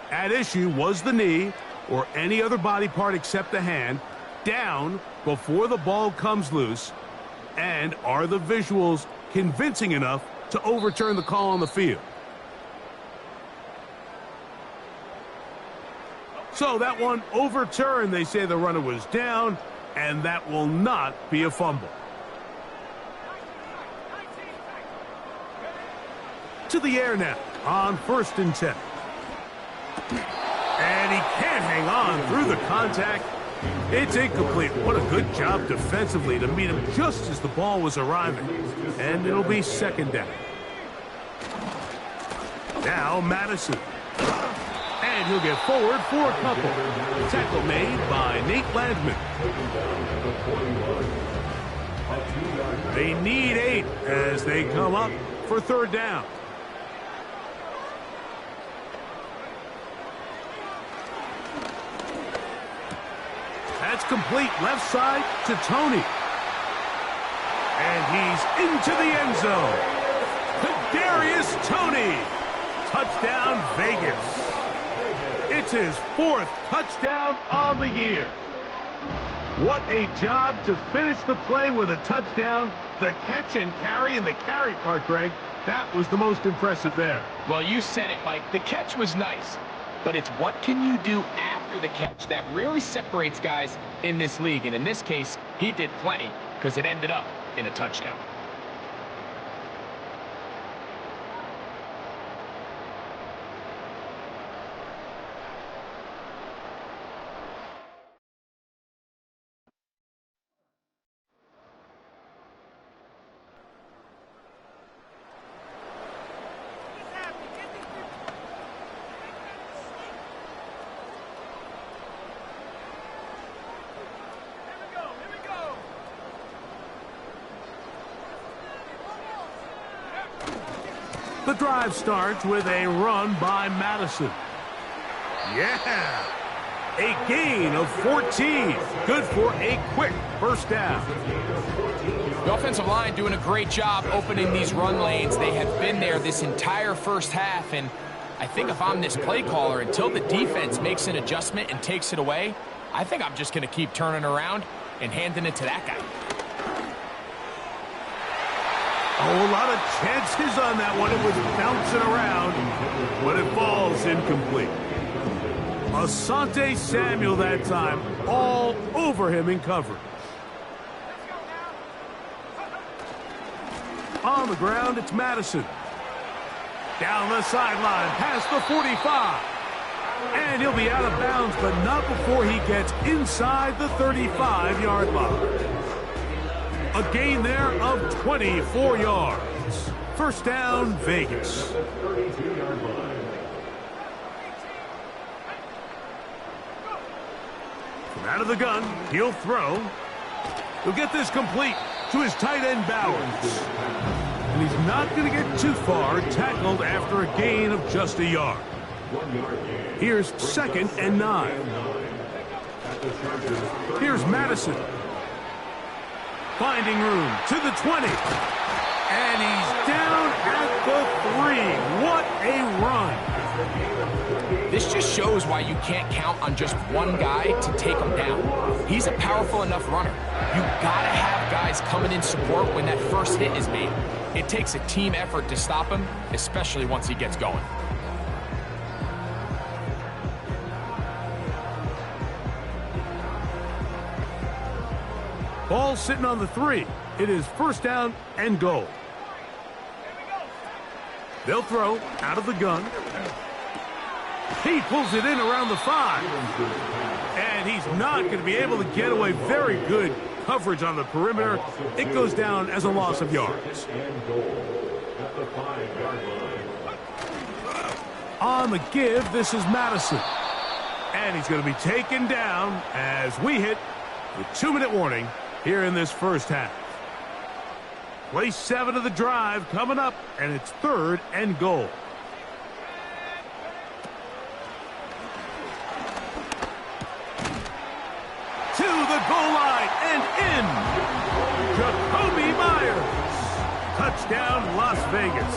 At issue was the knee, or any other body part except the hand, down before the ball comes loose. And are the visuals convincing enough to overturn the call on the field? So that one overturned. They say the runner was down, and that will not be a fumble. To the air now on 1st and 10. And he can't hang on through the contact. It's incomplete. What a good job defensively to meet him just as the ball was arriving. And it'll be 2nd down. Now Madison. And he'll get forward for a couple. Tackle made by Nate Landman. They need 8 as they come up for 3rd down. That's complete left side to Tony. And he's into the end zone. Kadarius Toney. Touchdown, Vegas. It's his 4th touchdown on the year. What a job to finish the play with a touchdown. The catch and carry, and the carry part, Greg, that was the most impressive there. Well, you said it, Mike. The catch was nice, but it's what can you do after the catch that really separates guys in this league. And in this case, he did plenty because it ended up in a touchdown. The drive starts with a run by Madison. Yeah! A gain of 14. Good for a quick first down. The offensive line doing a great job opening these run lanes. They have been there this entire first half, and I think if I'm this play caller, until the defense makes an adjustment and takes it away, I think I'm just going to keep turning around and handing it to that guy. Oh, a lot of chances on that one. It was bouncing around, but it falls incomplete. Asante Samuel that time, all over him in coverage. On the ground, it's Madison. Down the sideline, past the 45. And he'll be out of bounds, but not before he gets inside the 35-yard line. A gain there of 24 yards. First down, Vegas. From out of the gun, he'll throw. He'll get this complete to his tight end, Bowers. And he's not going to get too far, tackled after a gain of just a yard. Here's 2nd and 9. Here's Madison. Finding room to the 20. And he's down at the 3. What a run. This just shows why you can't count on just one guy to take him down. He's a powerful enough runner. You gotta have guys coming in support when that first hit is made. It takes a team effort to stop him, especially once he gets going. Ball sitting on the 3. It is first down and goal. They'll throw out of the gun. He pulls it in around the 5. And he's not going to be able to get away. Very good coverage on the perimeter. It goes down as a loss of yards. On the give, this is Madison. And he's going to be taken down as we hit the 2-minute warning here in this first half. Play 7 of the drive coming up, and it's 3rd and goal. To the goal line and in. Jacoby Myers. Touchdown, Las Vegas.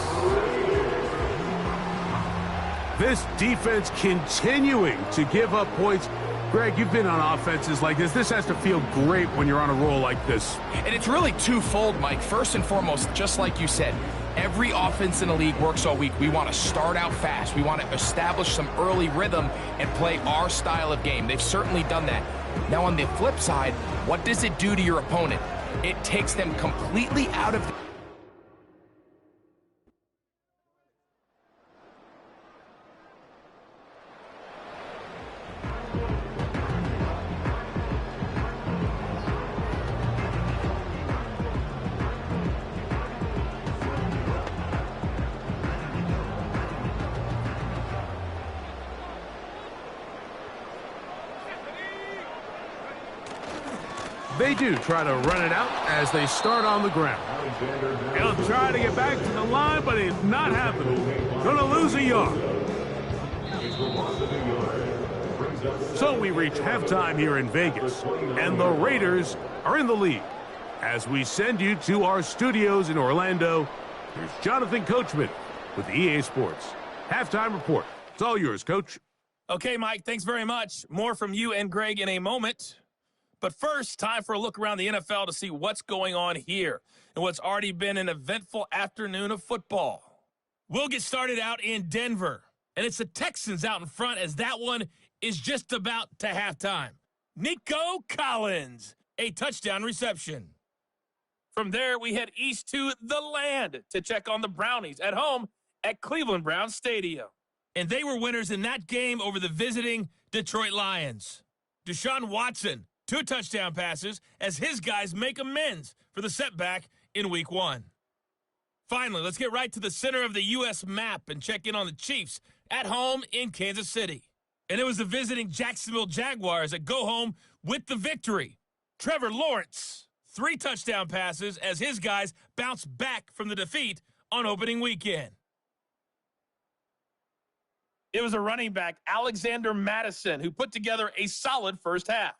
This defense continuing to give up points. Greg, you've been on offenses like this. This has to feel great when you're on a roll like this. And it's really twofold, Mike. First and foremost, just like you said, every offense in the league works all week. We want to start out fast. We want to establish some early rhythm and play our style of game. They've certainly done that. Now, on the flip side, what does it do to your opponent? It takes them completely out of the They do try to run it out as they start on the ground. He'll try to get back to the line, but it's not happening. Gonna lose a yard. So we reach halftime here in Vegas, and the Raiders are in the lead. As we send you to our studios in Orlando, here's Jonathan Coachman with EA Sports. Halftime report. It's all yours, Coach. Okay, Mike, thanks very much. More from you and Greg in a moment. But first, time for a look around the NFL to see what's going on here and what's already been an eventful afternoon of football. We'll get started out in Denver, and it's the Texans out in front as that one is just about to halftime. Nico Collins, a touchdown reception. From there, we head east to the land to check on the Brownies at home at Cleveland Browns Stadium. And they were winners in that game over the visiting Detroit Lions. Deshaun Watson, 2 touchdown passes as his guys make amends for the setback in Week 1. Finally, let's get right to the center of the U.S. map and check in on the Chiefs at home in Kansas City. And it was the visiting Jacksonville Jaguars that go home with the victory. Trevor Lawrence, 3 touchdown passes as his guys bounce back from the defeat on opening weekend. It was a running back, Alexander Madison, who put together a solid first half.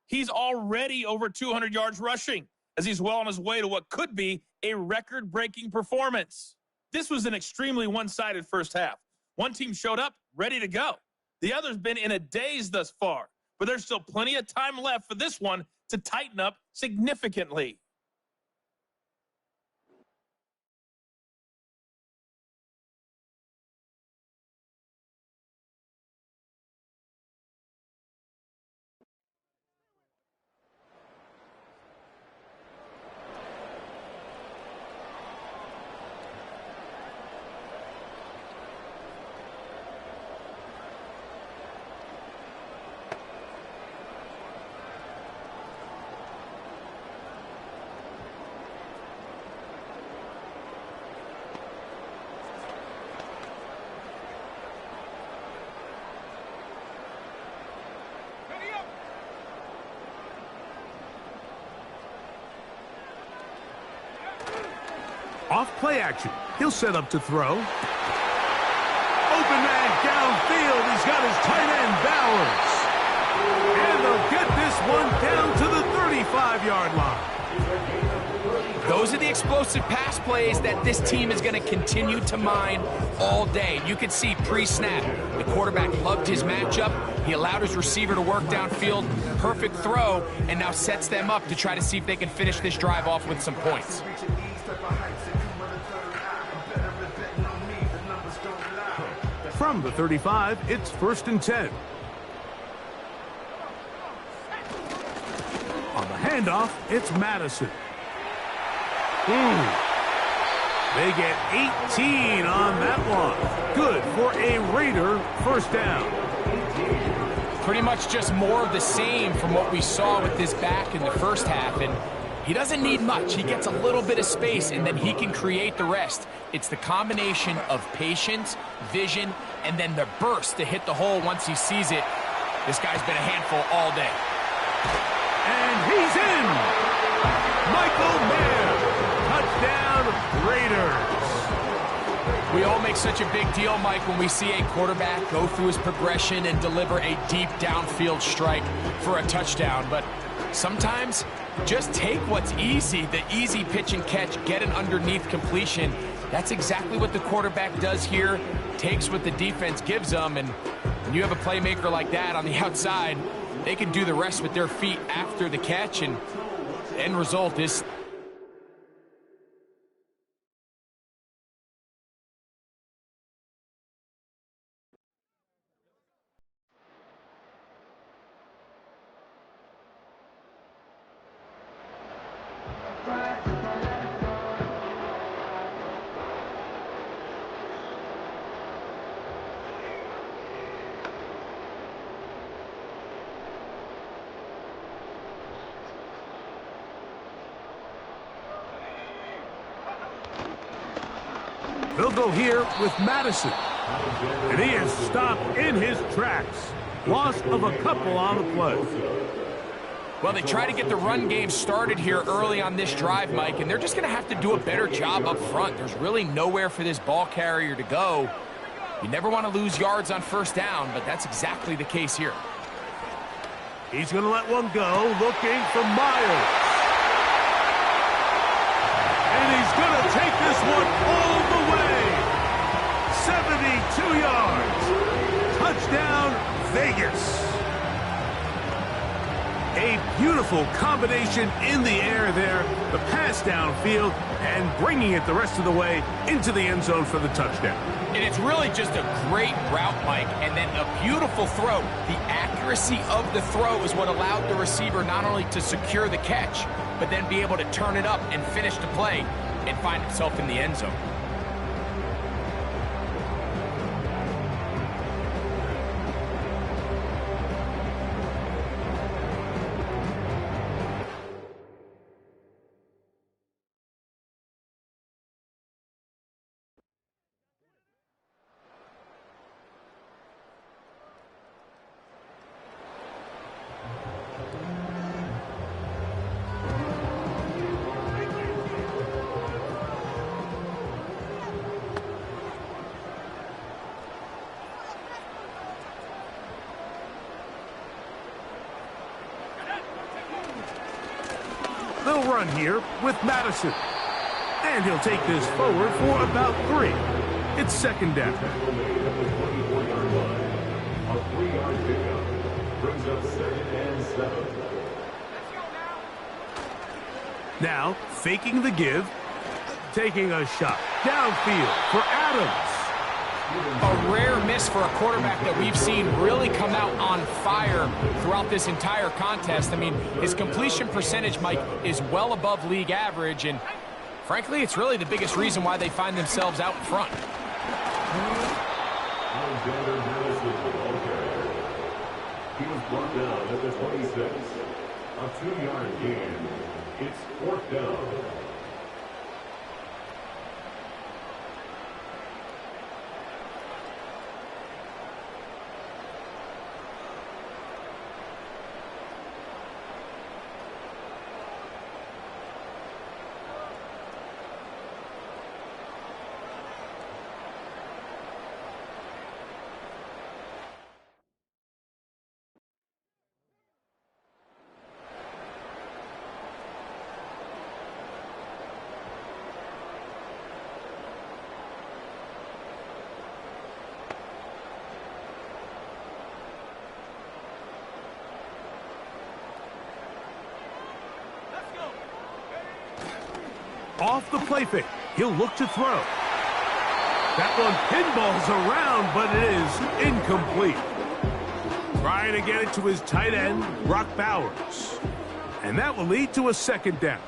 He's already over 200 yards rushing as he's well on his way to what could be a record-breaking performance. This was an extremely one-sided first half. One team showed up ready to go. The other's been in a daze thus far, but there's still plenty of time left for this one to tighten up significantly. Off play action. He'll set up to throw. Open man downfield. He's got his tight end Bowers. And they'll get this one down to the 35-yard line. Those are the explosive pass plays that this team is going to continue to mine all day. You could see pre-snap, the quarterback loved his matchup. He allowed his receiver to work downfield, perfect throw, and now sets them up to try to see if they can finish this drive off with some points. From the 35, it's 1st and 10. On the handoff, it's Madison. They get 18 on that one. Good for a Raider first down. Pretty much just more of the same from what we saw with this back in the first half, and he doesn't need much. He gets a little bit of space, and then he can create the rest. It's the combination of patience, vision, and then the burst to hit the hole once he sees it. This guy's been a handful all day. And he's in! Michael Mayer, touchdown Raiders. We all make such a big deal, Mike, when we see a quarterback go through his progression and deliver a deep downfield strike for a touchdown. But sometimes just take what's easy, the easy pitch and catch, get an underneath completion. That's exactly what the quarterback does here, takes what the defense gives them, and when you have a playmaker like that on the outside, they can do the rest with their feet after the catch, and the end result is They'll go here with Madison. And he is stopped in his tracks. Loss of a couple on the play. well, they try to get the run game started here early on this drive, Mike, and they're just going to have to do a better job up front. There's really nowhere for this ball carrier to go. You never want to lose yards on first down, but that's exactly the case here. He's going to let one go, looking for Myers. And he's going to take this one all the way. 72 yards. Touchdown, Vegas. A beautiful combination in the air there. The pass downfield and bringing it the rest of the way into the end zone for the touchdown. And it's really just a great route, Mike, and then a beautiful throw. The accuracy of the throw is what allowed the receiver not only to secure the catch, but then be able to turn it up and finish the play and find himself in the end zone. He'll run here with Madison. And he'll take this forward for about 3. It's second down. A 3-yard pickup brings up 2nd and 7. Now, faking the give, taking a shot downfield for Adams. A rare miss for a quarterback that we've seen really come out on fire throughout this entire contest. I mean, his completion percentage, Mike, is well above league average, and frankly, it's really the biggest reason why they find themselves out in front. Alexander Harris with the ball carrier. He was brought down at the 26. A 2-yard gain. It's 4th down. Off the play fake. He'll look to throw. That one pinballs around, but it is incomplete. Trying to get it to his tight end, Brock Bowers. And that will lead to a second down.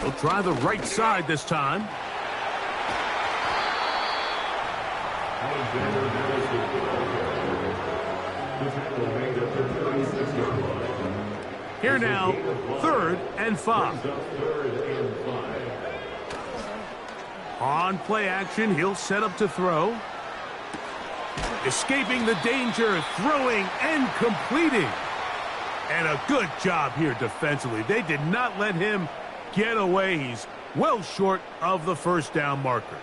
He'll try the right side this time. Alexander Harris with the ball carrier. The tackle made at the 36-yard line. Here now, 3rd and 5. 3rd and 5. On play action, he'll set up to throw. Escaping the danger, throwing and completing. And a good job here defensively. They did not let him get away. He's well short of the first down marker.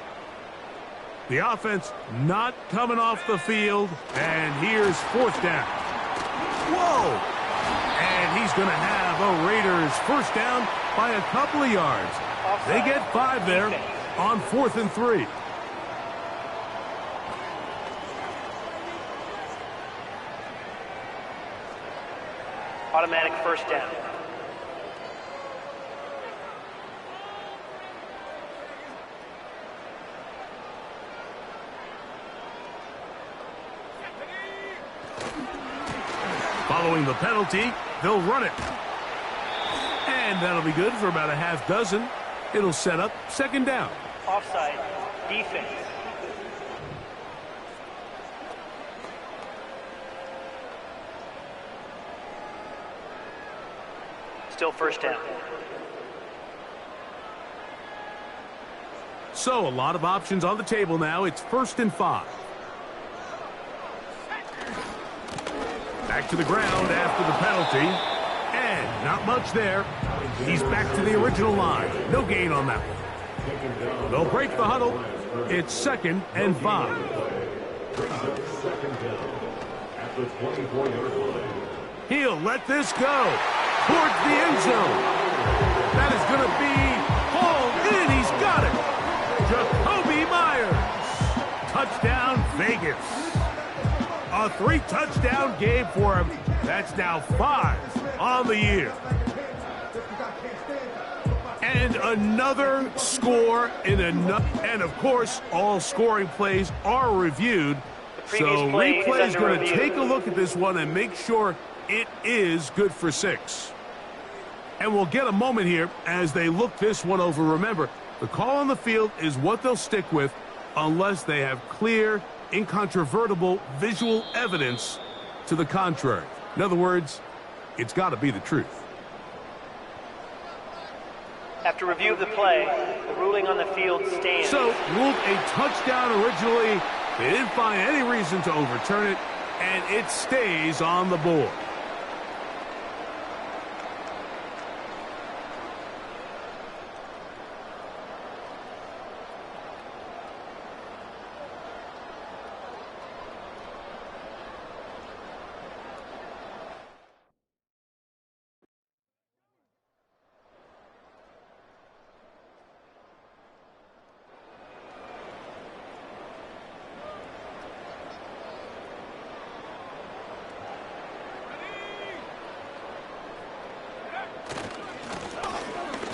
The offense not coming off the field, and here's 4th down. Whoa! And he's going to have a Raiders first down by a couple of yards. They get 5 there on 4th and 3. Automatic first down. Following the penalty, they'll run it. And that'll be good for about a half dozen. It'll set up second down. Offside. Defense. Still first down. So a lot of options on the table now. It's 1st and 5. Back to the ground after the penalty. And not much there. He's back to the original line. No gain on that one. They'll break the huddle. It's 2nd and 5. Second down at the 24-yard line. He'll let this go towards the end zone. That is going to be hauled in. He's got it. Jacoby Myers. Touchdown, Vegas. A 3-touchdown game for him. That's now 5 on the year. And another score in and of course, all scoring plays are reviewed. So replay is going to take a look at this one and make sure it is good for 6. And we'll get a moment here as they look this one over. Remember, the call on the field is what they'll stick with unless they have clear, incontrovertible visual evidence to the contrary. In other words, it's got to be the truth. After review of the play, the ruling on the field stands. So, ruled a touchdown originally. They didn't find any reason to overturn it, and it stays on the board.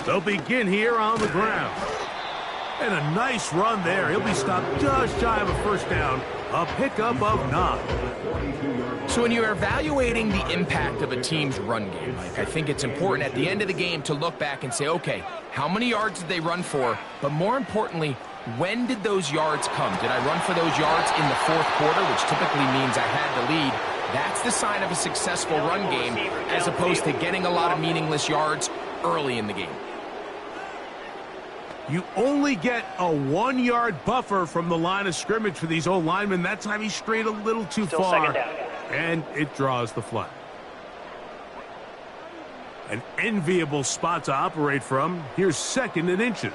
They'll begin here on the ground. And a nice run there. He'll be stopped just shy of a first down. A pickup of 9. So when you're evaluating the impact of a team's run game, Mike, I think it's important at the end of the game to look back and say, okay, how many yards did they run for? But more importantly, when did those yards come? Did I run for those yards in the fourth quarter, which typically means I had the lead? That's the sign of a successful run game, as opposed to getting a lot of meaningless yards early in the game. You only get a 1-yard buffer from the line of scrimmage for these old linemen. That time he strayed a little too far, and it draws the flag. An enviable spot to operate from. Here's 2nd and inches.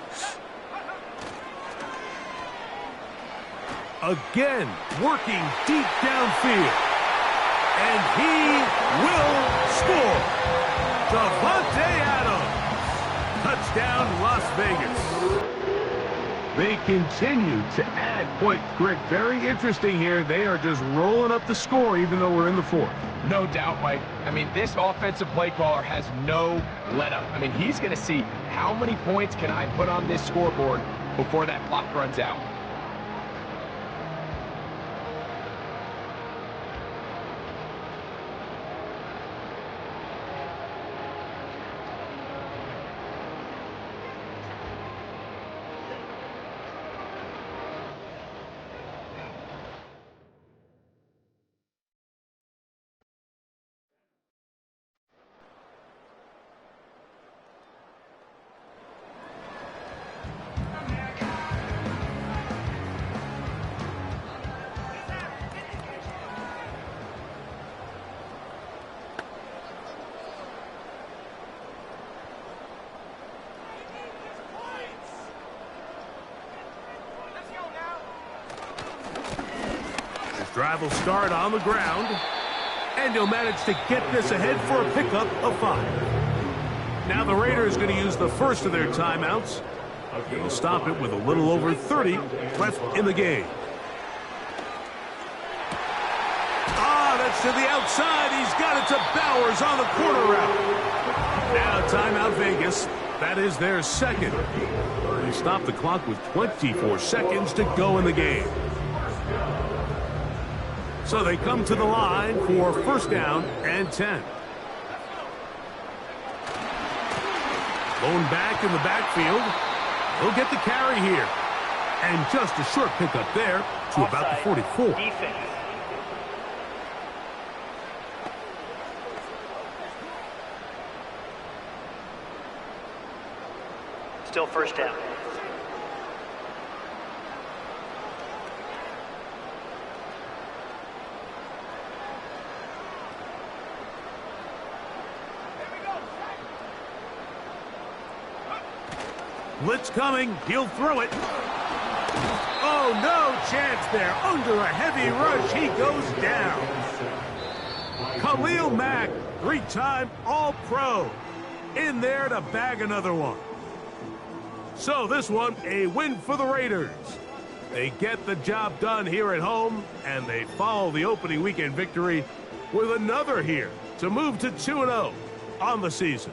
Again, working deep downfield. And he will score. Davante Adams. Touchdown, Las Vegas. They continue to add points. Greg, very interesting here. They are just rolling up the score even though we're in the 4th. No doubt, Mike. I mean, this offensive play caller has no let-up. I mean, he's going to see how many points can I put on this scoreboard before that clock runs out. Drive will start on the ground, and he'll manage to get this ahead for a pickup of 5. Now the Raiders going to use the first of their timeouts. They'll stop it with a little over 30 left in the game. That's to the outside. He's got it to Bowers on the corner route. Now timeout Vegas. That is their 2nd. They stop the clock with 24 seconds to go in the game. So they come to the line for 1st down and 10. Going back in the backfield. He'll get the carry here. And just a short pickup there to about the 44. Defense. Still 1st down. Blitz coming. He'll throw it. Oh, no chance there. Under a heavy rush, he goes down. Khalil Mack, 3-time All-Pro, in there to bag another one. So this one, a win for the Raiders. They get the job done here at home, and they follow the opening weekend victory with another here to move to 2-0 on the season.